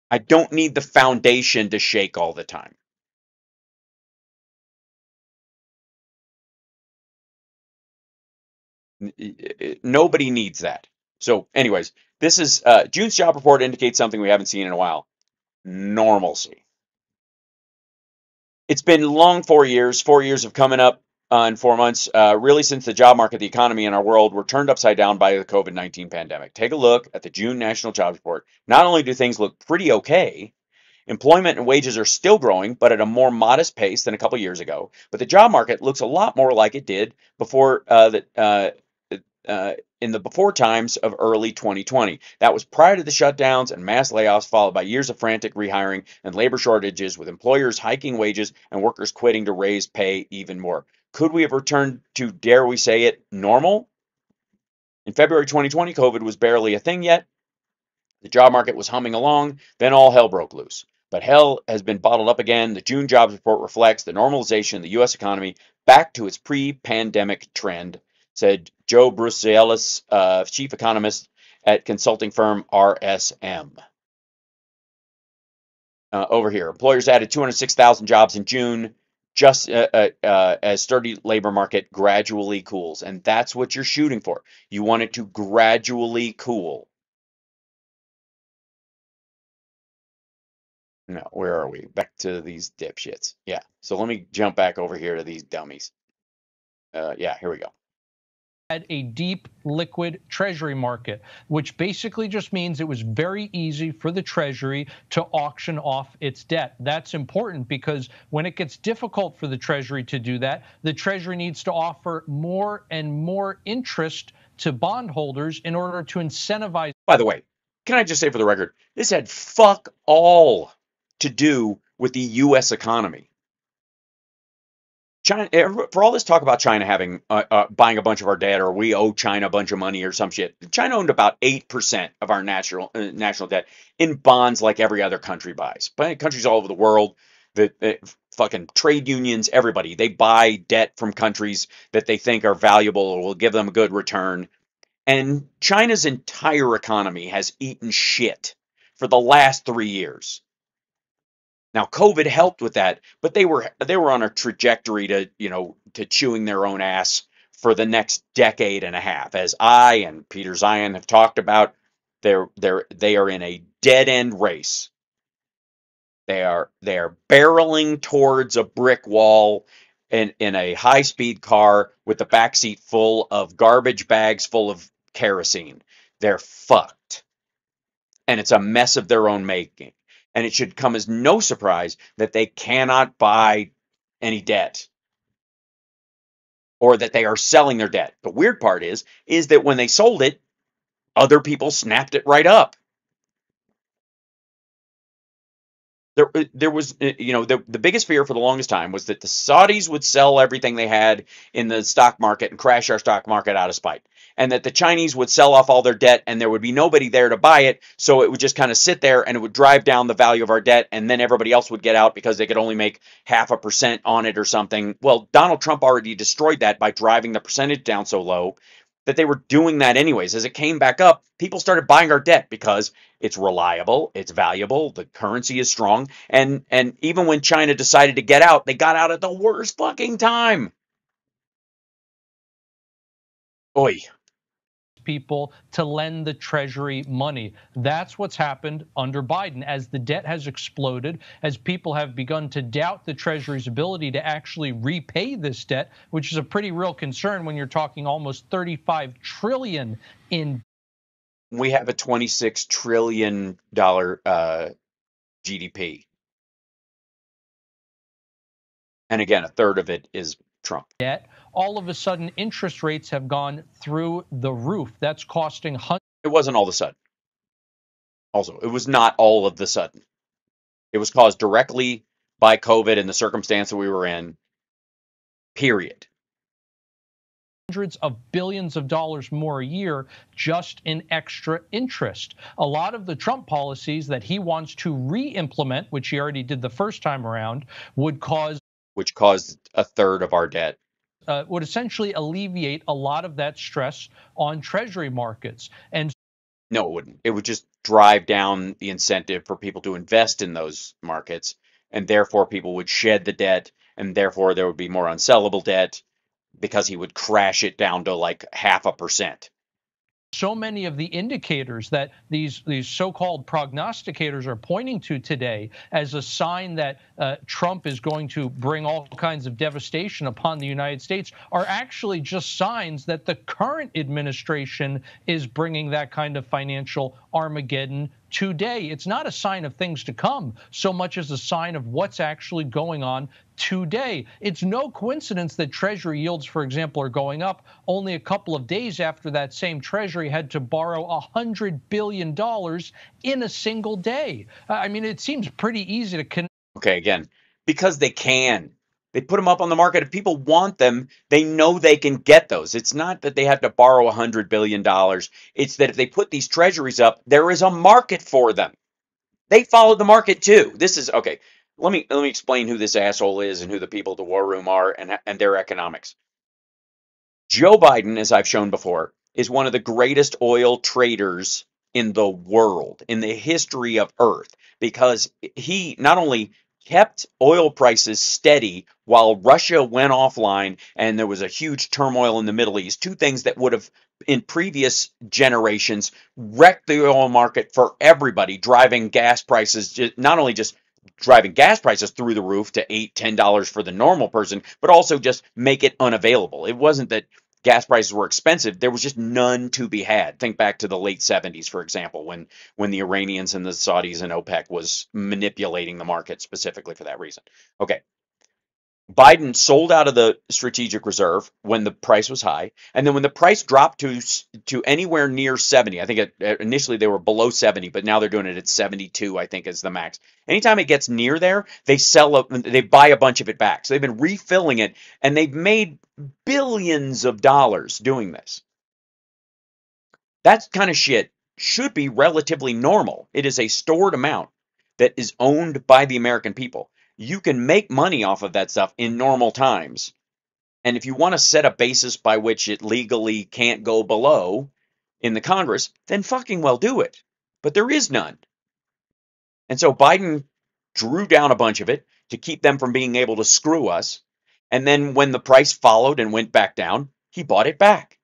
I don't need the foundation to shake all the time. Nobody needs that. So, anyways, this is June's job report indicates something we haven't seen in a while: normalcy. It's been long 4 years. 4 years of coming up in 4 months, really since the job market, the economy, and our world were turned upside down by the COVID-19 pandemic. Take a look at the June National Jobs Report. Not only do things look pretty okay, employment and wages are still growing, but at a more modest pace than a couple years ago. But the job market looks a lot more like it did before in the before times of early 2020. That was prior to the shutdowns and mass layoffs, followed by years of frantic rehiring and labor shortages, with employers hiking wages and workers quitting to raise pay even more. Could we have returned to, dare we say it, normal? In February 2020, COVID was barely a thing yet. The job market was humming along, then all hell broke loose. But hell has been bottled up again. The June jobs report reflects the normalization of the U.S. economy back to its pre-pandemic trend, said Joe Brusalis, chief economist at consulting firm RSM. Over here, employers added 206,000 jobs in June, just as sturdy labor market gradually cools. And that's what you're shooting for. You want it to gradually cool. No, where are we? Back to these dipshits. Yeah. So let me jump back over here to these dummies. Yeah, here we go. Had a deep liquid treasury market, which basically just means it was very easy for the treasury to auction off its debt. That's important because when it gets difficult for the treasury to do that, the treasury needs to offer more and more interest to bondholders in order to incentivize. By the way, can I just say for the record, this had fuck all to do with the U.S. economy. China, for all this talk about China having buying a bunch of our debt, or we owe China a bunch of money or some shit, China owned about 8% of our national debt in bonds, like every other country buys. But countries all over the world, the fucking trade unions, everybody, they buy debt from countries that they think are valuable or will give them a good return. And China's entire economy has eaten shit for the last 3 years. Now, COVID helped with that, but they were on a trajectory to chewing their own ass for the next decade and a half. As I and Peter Zion have talked about, they are in a dead end race. They are barreling towards a brick wall in a high speed car with the backseat full of garbage bags full of kerosene. They're fucked, and it's a mess of their own making. And it should come as no surprise that they cannot buy any debt, or that they are selling their debt. The weird part is that when they sold it, other people snapped it right up. There was, the biggest fear for the longest time was that the Saudis would sell everything they had in the stock market and crash our stock market out of spite, and that the Chinese would sell off all their debt and there would be nobody there to buy it, so it would just kind of sit there and it would drive down the value of our debt, and then everybody else would get out because they could only make 0.5% on it or something. Well, Donald Trump already destroyed that by driving the percentage down so low that they were doing that anyways. As it came back up, people started buying our debt because it's reliable, it's valuable, the currency is strong, and even when China decided to get out, they got out at the worst fucking time. Oi. People to lend the treasury money. That's what's happened under Biden. As the debt has exploded, as people have begun to doubt the treasury's ability to actually repay this debt, which is a pretty real concern when you're talking almost $35 trillion in. We have a $26 trillion GDP. And again, a third of it is Trump. Debt. All of a sudden, interest rates have gone through the roof. That's costing hundreds. It wasn't all of a sudden. Also, it was not all of the sudden. It was caused directly by COVID and the circumstance that we were in, period. Hundreds of billions of dollars more a year just in extra interest. A lot of the Trump policies that he wants to re-implement, which he already did the first time around, would cause which caused a third of our debt. Would essentially alleviate a lot of that stress on treasury markets. And no, it wouldn't. It would just drive down the incentive for people to invest in those markets, and therefore people would shed the debt, and therefore there would be more unsellable debt because he would crash it down to like 0.5%. So many of the indicators that these so-called prognosticators are pointing to today as a sign that Trump is going to bring all kinds of devastation upon the United States are actually just signs that the current administration is bringing that kind of financial Armageddon today. It's not a sign of things to come so much as a sign of what's actually going on today. It's no coincidence that Treasury yields, for example, are going up only a couple of days after that same Treasury had to borrow $100 billion in a single day. I mean, it seems pretty easy to connect. Okay, again, because they can. They put them up on the market. If people want them, they know they can get those. It's not that they have to borrow $100 billion. It's that if they put these treasuries up, there is a market for them. They follow the market too. This is okay. Let me explain who this asshole is and who the people at the War Room are and their economics. Joe Biden, as I've shown before, is one of the greatest oil traders in the world, in the history of Earth, because he not only kept oil prices steady while Russia went offline and there was a huge turmoil in the Middle East, two things that would have in previous generations wrecked the oil market for everybody, driving gas prices, not only just driving gas prices through the roof to $8-10 for the normal person, but also just make it unavailable. It wasn't that gas prices were expensive. There was just none to be had. Think back to the late 70s, for example, when the Iranians and the Saudis and OPEC was manipulating the market specifically for that reason. Okay. Biden sold out of the strategic reserve when the price was high, and then when the price dropped to anywhere near 70, I think initially they were below 70, but now they're doing it at 72, I think is the max. Anytime it gets near there, they buy a bunch of it back. So they've been refilling it, and they've made billions of dollars doing this. That kind of shit should be relatively normal. It is a stored amount that is owned by the American people. You can make money off of that stuff in normal times. And if you want to set a basis by which it legally can't go below in the Congress, then fucking well do it. But there is none. And so Biden drew down a bunch of it to keep them from being able to screw us. And then when the price followed and went back down, he bought it back.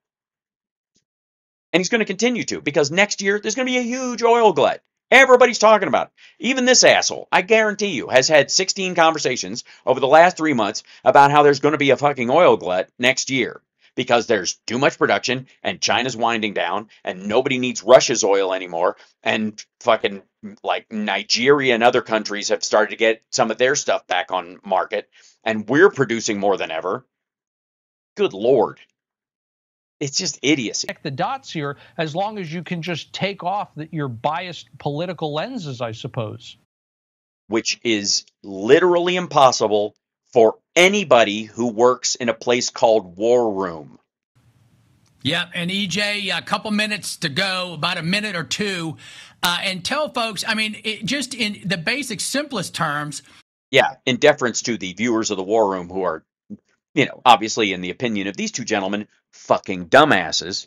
And he's going to continue to, because next year there's going to be a huge oil glut. Everybody's talking about it. Even this asshole, I guarantee you, has had 16 conversations over the last 3 months about how there's going to be a fucking oil glut next year because there's too much production and China's winding down and nobody needs Russia's oil anymore. And fucking like Nigeria and other countries have started to get some of their stuff back on market and we're producing more than ever. Good Lord. It's just idiocy. Connect the dots here as long as you can just take off your biased political lenses, I suppose. Which is literally impossible for anybody who works in a place called War Room. Yeah, and EJ, a couple minutes to go, about a minute or two, and tell folks, I mean, just in the basic, simplest terms. Yeah, in deference to the viewers of the War Room who are, obviously in the opinion of these two gentlemen, fucking dumbasses.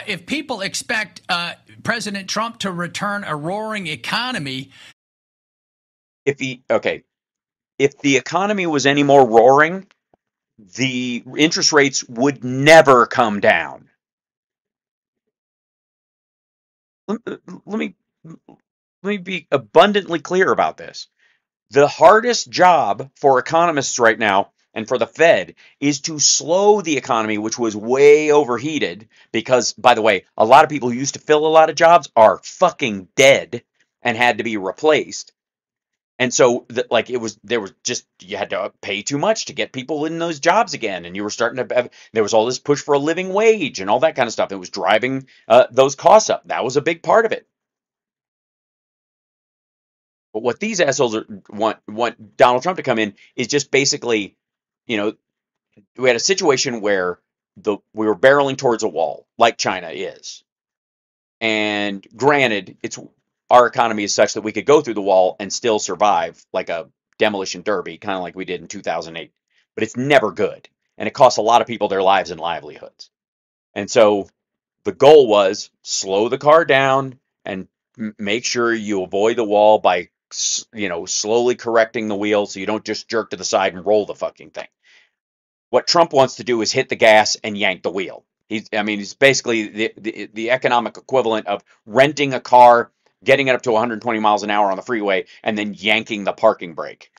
If people expect President Trump to return a roaring economy. If the economy was any more roaring, the interest rates would never come down. Let me be abundantly clear about this. The hardest job for economists right now and for the Fed is to slow the economy, which was way overheated because, by the way, a lot of people who used to fill a lot of jobs are fucking dead and had to be replaced. And so, you had to pay too much to get people in those jobs again. And you were starting to have, there was all this push for a living wage and all that kind of stuff. It was driving those costs up. That was a big part of it. But what these assholes want Donald Trump to come in is just basically, you know, we had a situation where we were barreling towards a wall, like China is. And granted, it's our economy is such that we could go through the wall and still survive, like a demolition derby, kind of like we did in 2008. But it's never good, and it costs a lot of people their lives and livelihoods. And so the goal was slow the car down and make sure you avoid the wall by, slowly correcting the wheel so you don't just jerk to the side and roll the fucking thing. What Trump wants to do is hit the gas and yank the wheel. He's basically the economic equivalent of renting a car, getting it up to 120 miles an hour on the freeway, and then yanking the parking brake.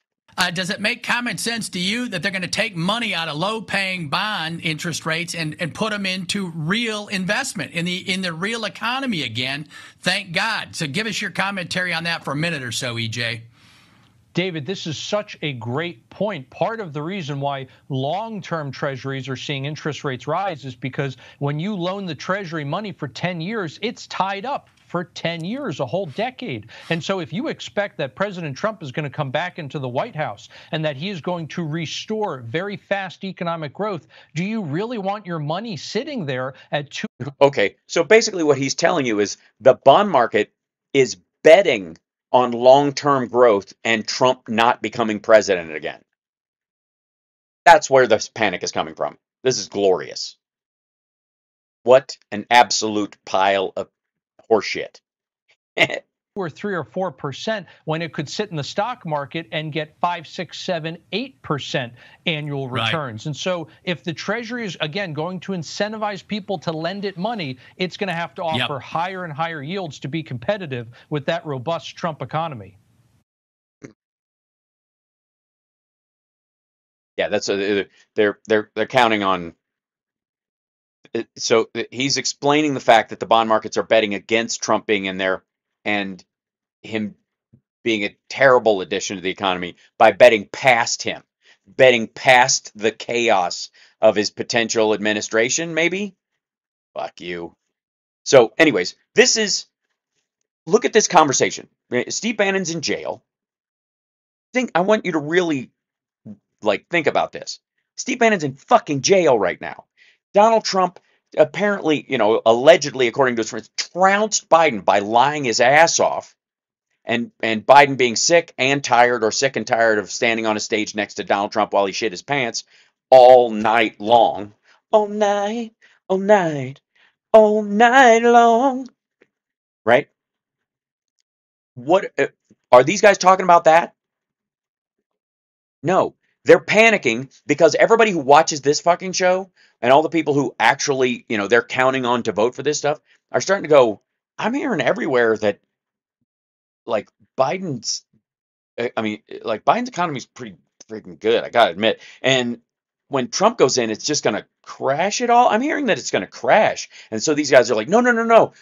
Does it make common sense to you that they're going to take money out of low-paying bond interest rates and put them into real investment in the real economy again? Thank God. So give us your commentary on that for a minute or so, EJ. David, this is such a great point. Part of the reason why long-term treasuries are seeing interest rates rise is because when you loan the treasury money for 10 years, it's tied up for 10 years, a whole decade. And so if you expect that President Trump is going to come back into the White House and that he is going to restore very fast economic growth, do you really want your money sitting there at 2? Okay, so basically what he's telling you is the bond market is betting on long-term growth and Trump not becoming president again. That's where this panic is coming from. This is glorious. What an absolute pile of horseshit. Or 3 or 4% when it could sit in the stock market and get 5, 6, 7, 8% annual returns. Right. And so if the Treasury is, again, going to incentivize people to lend it money, it's going to have to offer higher and higher yields to be competitive with that robust Trump economy. Yeah, that's they're counting on. So he's explaining the fact that the bond markets are betting against Trump being in there and him being a terrible addition to the economy by betting past him, betting past the chaos of his potential administration, maybe? Fuck you. So, anyways, look at this conversation. Steve Bannon's in jail. I want you to really, think about this. Steve Bannon's in fucking jail right now. Donald Trump apparently, allegedly, according to his friends, trounced Biden by lying his ass off. And Biden being sick and tired, or sick and tired of standing on a stage next to Donald Trump while he shit his pants all night long. All night, all night, all night long. Right? What are these guys talking about that? No. They're panicking because everybody who watches this fucking show and all the people who actually, they're counting on to vote for this stuff are starting to go, I'm hearing everywhere that Biden's Biden's economy is pretty freaking good, I gotta admit. And when Trump goes in, it's just gonna crash it all. I'm hearing that it's gonna crash, and so these guys are like, no.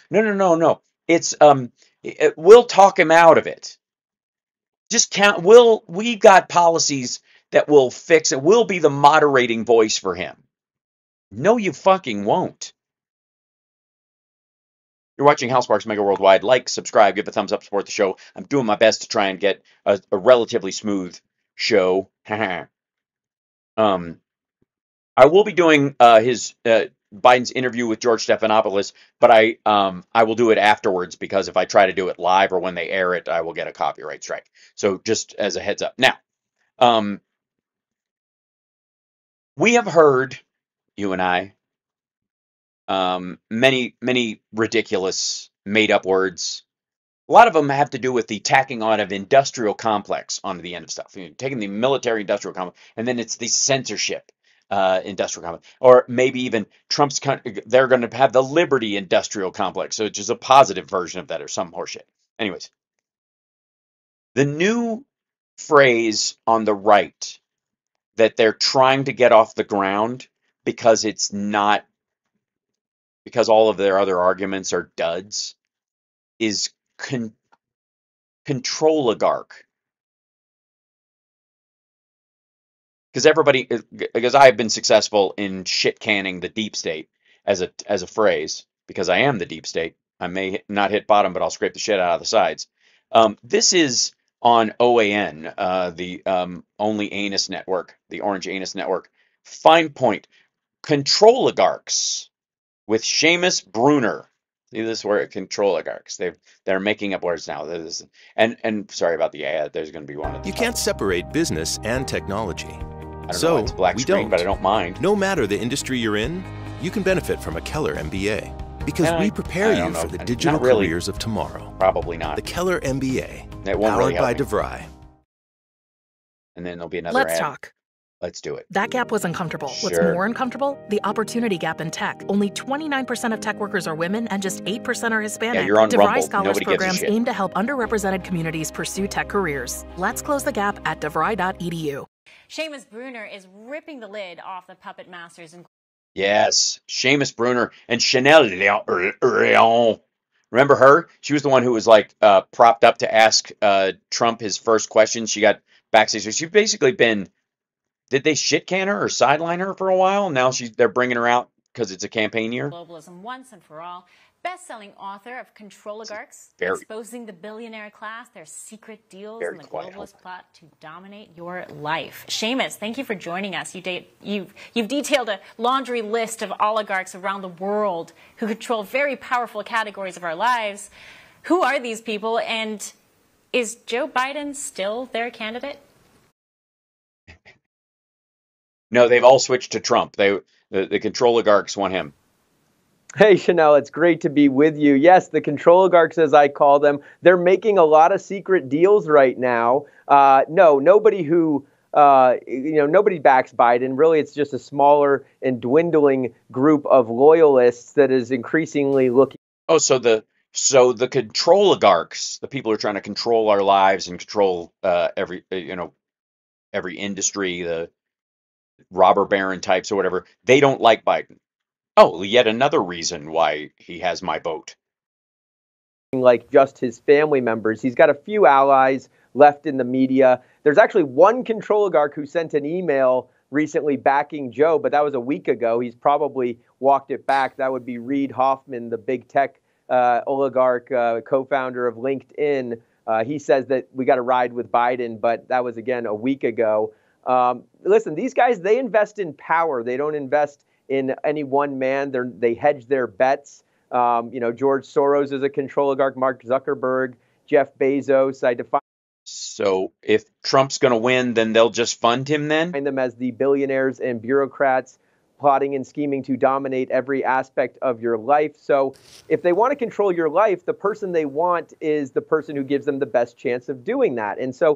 It's we'll talk him out of it. Just count. We've got policies that will fix it. We'll be the moderating voice for him. No, you fucking won't. You're watching Hal Sparks Mega Worldwide. Like, subscribe, give a thumbs up, support the show. I'm doing my best to try and get a relatively smooth show. I will be doing his Biden's interview with George Stephanopoulos, but I will do it afterwards because if I try to do it live or when they air it, I will get a copyright strike. So just as a heads up. Now, we have heard, you and I, many ridiculous made-up words. A lot of them have to do with the tacking on of industrial complex onto the end of stuff. Taking the military industrial complex, and then it's the censorship industrial complex. Or maybe even Trump's country, they're going to have the liberty industrial complex, which is a positive version of that or some horseshit. Anyways, the new phrase on the right that they're trying to get off the ground because it's not, because all of their other arguments are duds, is control oligarch. Because I have been successful in shit canning the deep state as a phrase, because I am the deep state. I may not hit bottom, but I'll scrape the shit out of the sides. This is on OAN, the only anus network, the Orange Anus Network. Fine point. Control oligarchs with Seamus Bruner. See this word, control oligarchs. They're making up words now. And sorry about the ad. There's going to be one at the You top. can't separate business and technology. I don't know why it's black screen, but I don't mind. No matter the industry you're in, you can benefit from a Keller MBA because we prepare you for the digital careers of tomorrow. Probably not. The Keller MBA, That won't really powered by help me. DeVry. And then there'll be another Let's ad. talk. Let's do it. That gap was uncomfortable. What's Sure. more uncomfortable? The opportunity gap in tech. Only 29% of tech workers are women and just 8% are Hispanic. Yeah, you're on DeVry Rumble. Scholars Nobody gives a programs shit. aim to help underrepresented communities pursue tech careers. Let's close the gap at DeVry.edu. Seamus Bruner is ripping the lid off the puppet masters. Yes, Seamus Bruner and Chanel Leon. Remember her? She was the one who was like propped up to ask Trump his first question. She got backstage. So she's basically been. Did they shit can her or sideline her for a while? Now they're bringing her out because it's a campaign year. Globalism once and for all. Best-selling author of Control Oligarchs, Very- exposing the billionaire class, their secret deals, Very and the quiet, globalist plot to dominate your life. Seamus, thank you for joining us. You've detailed a laundry list of oligarchs around the world who control very powerful categories of our lives. Who are these people, and is Joe Biden still their candidate? No, they've all switched to Trump. The control oligarchs want him. Hey, Chanel, it's great to be with you. Yes, the control oligarchs, as I call them, they're making a lot of secret deals right now. No, nobody who, nobody backs Biden. Really, it's just a smaller and dwindling group of loyalists that is increasingly looking. Oh, so the control oligarchs, the people who are trying to control our lives and control every industry, the robber baron types or whatever, they don't like Biden. Oh, yet another reason why he has my vote. Like just his family members. He's got a few allies left in the media. There's actually one control oligarch who sent an email recently backing Joe, but that was a week ago. He's probably walked it back. That would be Reid Hoffman, the big tech oligarch, co-founder of LinkedIn. He says that we got to ride with Biden, but that was, again, a week ago. Listen, these guys, they invest in power. They don't invest in any one man. They hedge their bets. George Soros is a control oligarch, Mark Zuckerberg, Jeff Bezos. I define So if Trump's going to win, then they'll just fund him then? them as the billionaires and bureaucrats plotting and scheming to dominate every aspect of your life. So if they want to control your life, the person they want is the person who gives them the best chance of doing that. And so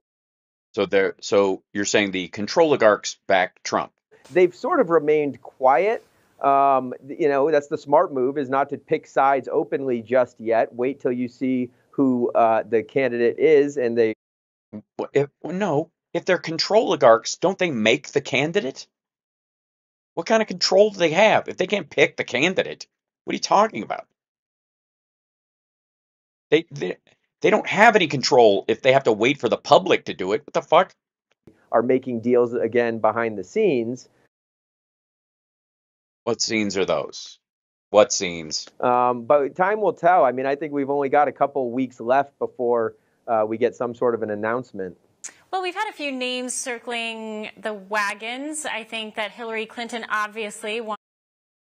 you're saying the control oligarchs back Trump. They've sort of remained quiet. That's the smart move, is not to pick sides openly just yet. Wait till you see who the candidate is, and they. If they're control oligarchs, don't they make the candidate? What kind of control do they have if they can't pick the candidate? What are you talking about? They don't have any control if they have to wait for the public to do it. What the fuck? Are making deals again behind the scenes. What scenes are those? What scenes? But time will tell. I mean, I think we've only got a couple weeks left before we get some sort of an announcement. Well, we've had a few names circling the wagons. I think that Hillary Clinton obviously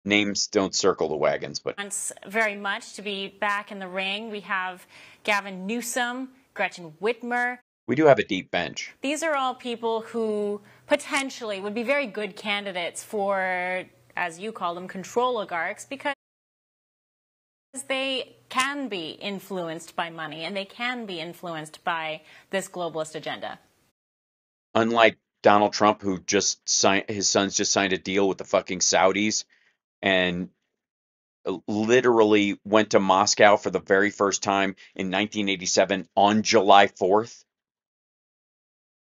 Names don't circle the wagons, but wants very much to be back in the ring. We have Gavin Newsom, Gretchen Whitmer. we do have a deep bench. These are all people who potentially would be very good candidates for, as you call them, control oligarchs, because they can be influenced by money and they can be influenced by this globalist agenda. Unlike Donald Trump, who his sons just signed a deal with the fucking Saudis and literally went to Moscow for the very first time in 1987 on July 4th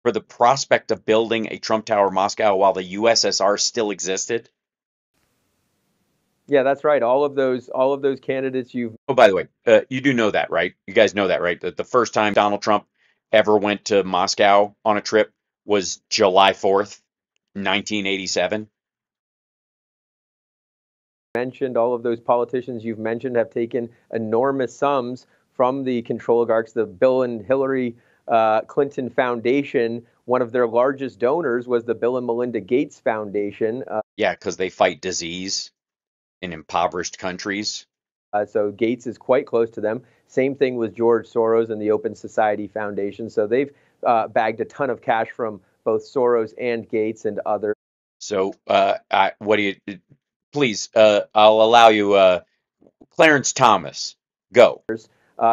for the prospect of building a Trump Tower Moscow while the USSR still existed. Yeah, that's right. All of those candidates you've. Oh, by the way, you do know that, right? You guys know that, right? That the first time Donald Trump ever went to Moscow on a trip was July 4th, 1987. Mentioned all of those politicians you've mentioned have taken enormous sums from the control oligarchs, the Bill and Hillary Clinton Foundation, one of their largest donors was the Bill and Melinda Gates Foundation. Yeah, because they fight disease in impoverished countries. So Gates is quite close to them. Same thing with George Soros and the Open Society Foundation. So they've bagged a ton of cash from both Soros and Gates and others. So what do you, please, I'll allow you, Clarence Thomas, go.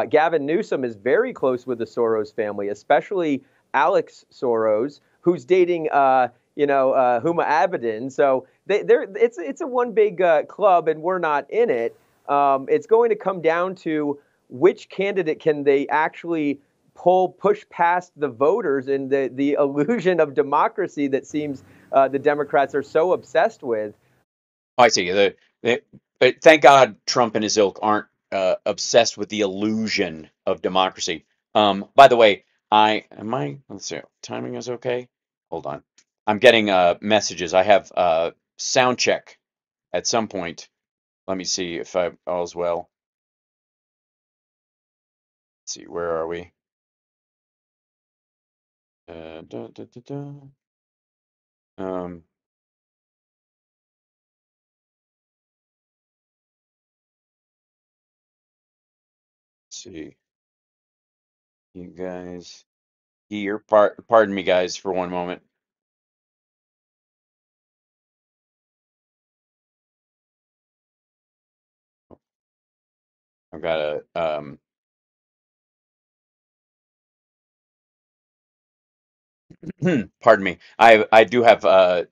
Gavin Newsom is very close with the Soros family, especially Alex Soros, who's dating, Huma Abedin. So it's a one big club, and we're not in it. It's going to come down to which candidate can they actually push past the voters and the illusion of democracy that seems the Democrats are so obsessed with. I see. But thank God Trump and his ilk aren't obsessed with the illusion of democracy. By the way, let's see, timing is okay. Hold on. I'm getting messages. I have sound check at some point. Let me see if all's well. Let's see, where are we? Um, let's see. You guys here, pardon me guys for one moment. I've got a pardon me. I do have a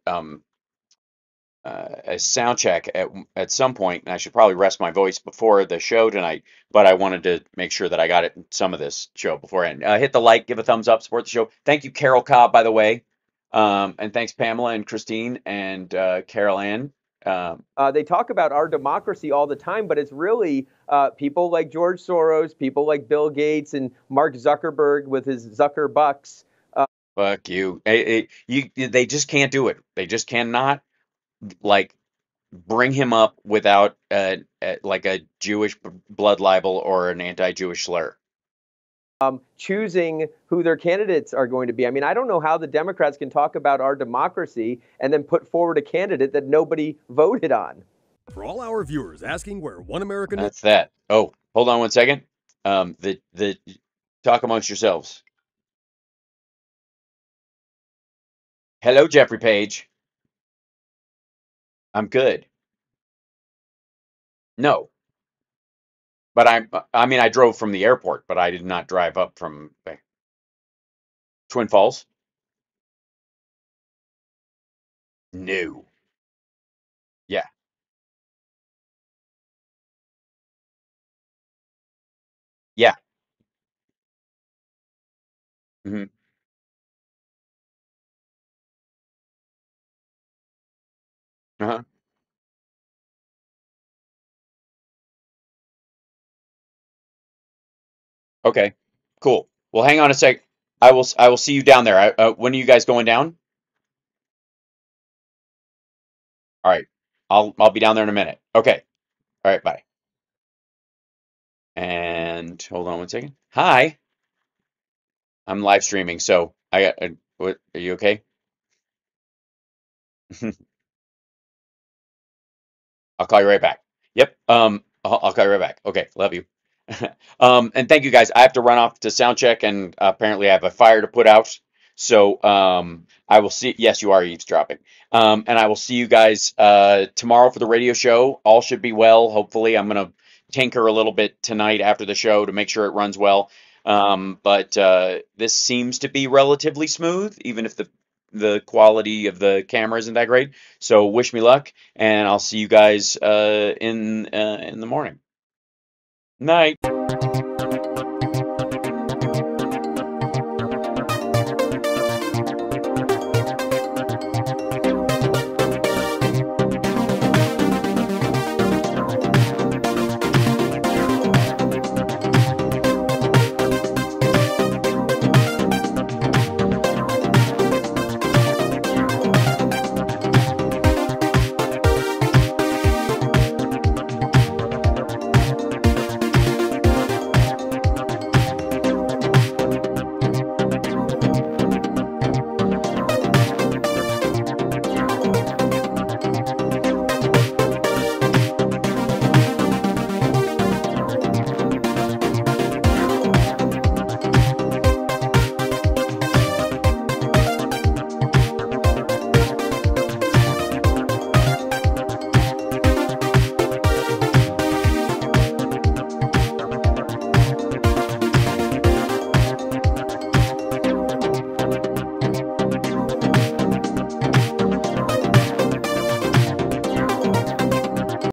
sound check at some point, and I should probably rest my voice before the show tonight. But I wanted to make sure that I got it in some of this show beforehand. Hit the like, give a thumbs up, support the show. Thank you, Carol Cobb, by the way, and thanks Pamela and Christine and Carol Ann. They talk about our democracy all the time, but it's really people like George Soros, people like Bill Gates and Mark Zuckerberg with his Zuckerbucks. Fuck you. They just can't do it. They just cannot, like, bring him up without like a Jewish blood libel or an anti-Jewish slur. Choosing who their candidates are going to be. I mean, I don't know how the Democrats can talk about our democracy and then put forward a candidate that nobody voted on. For all our viewers asking where One American... That's that. Oh, hold on one second. The talk amongst yourselves. Hello, Jeffrey Page. I'm good. No. But I mean, I drove from the airport, but I did not drive up from Twin Falls. No. Yeah. Yeah. Mm-hmm. Uh-huh. Okay. Cool. Well, hang on a sec. I will see you down there. When are you guys going down? All right. I'll be down there in a minute. Okay. All right, bye. And hold on one second. Hi. I'm live streaming, so I got what, are you okay? I'll call you right back. Yep. I'll call you right back. Okay. Love you. And thank you guys. I have to run off to sound check, and apparently I have a fire to put out. So I will see. Yes, you are eavesdropping. And I will see you guys tomorrow for the radio show. All should be well. Hopefully, I'm gonna tinker a little bit tonight after the show to make sure it runs well. But this seems to be relatively smooth, even if the quality of the camera isn't that great. So wish me luck, and I'll see you guys in the morning. Night.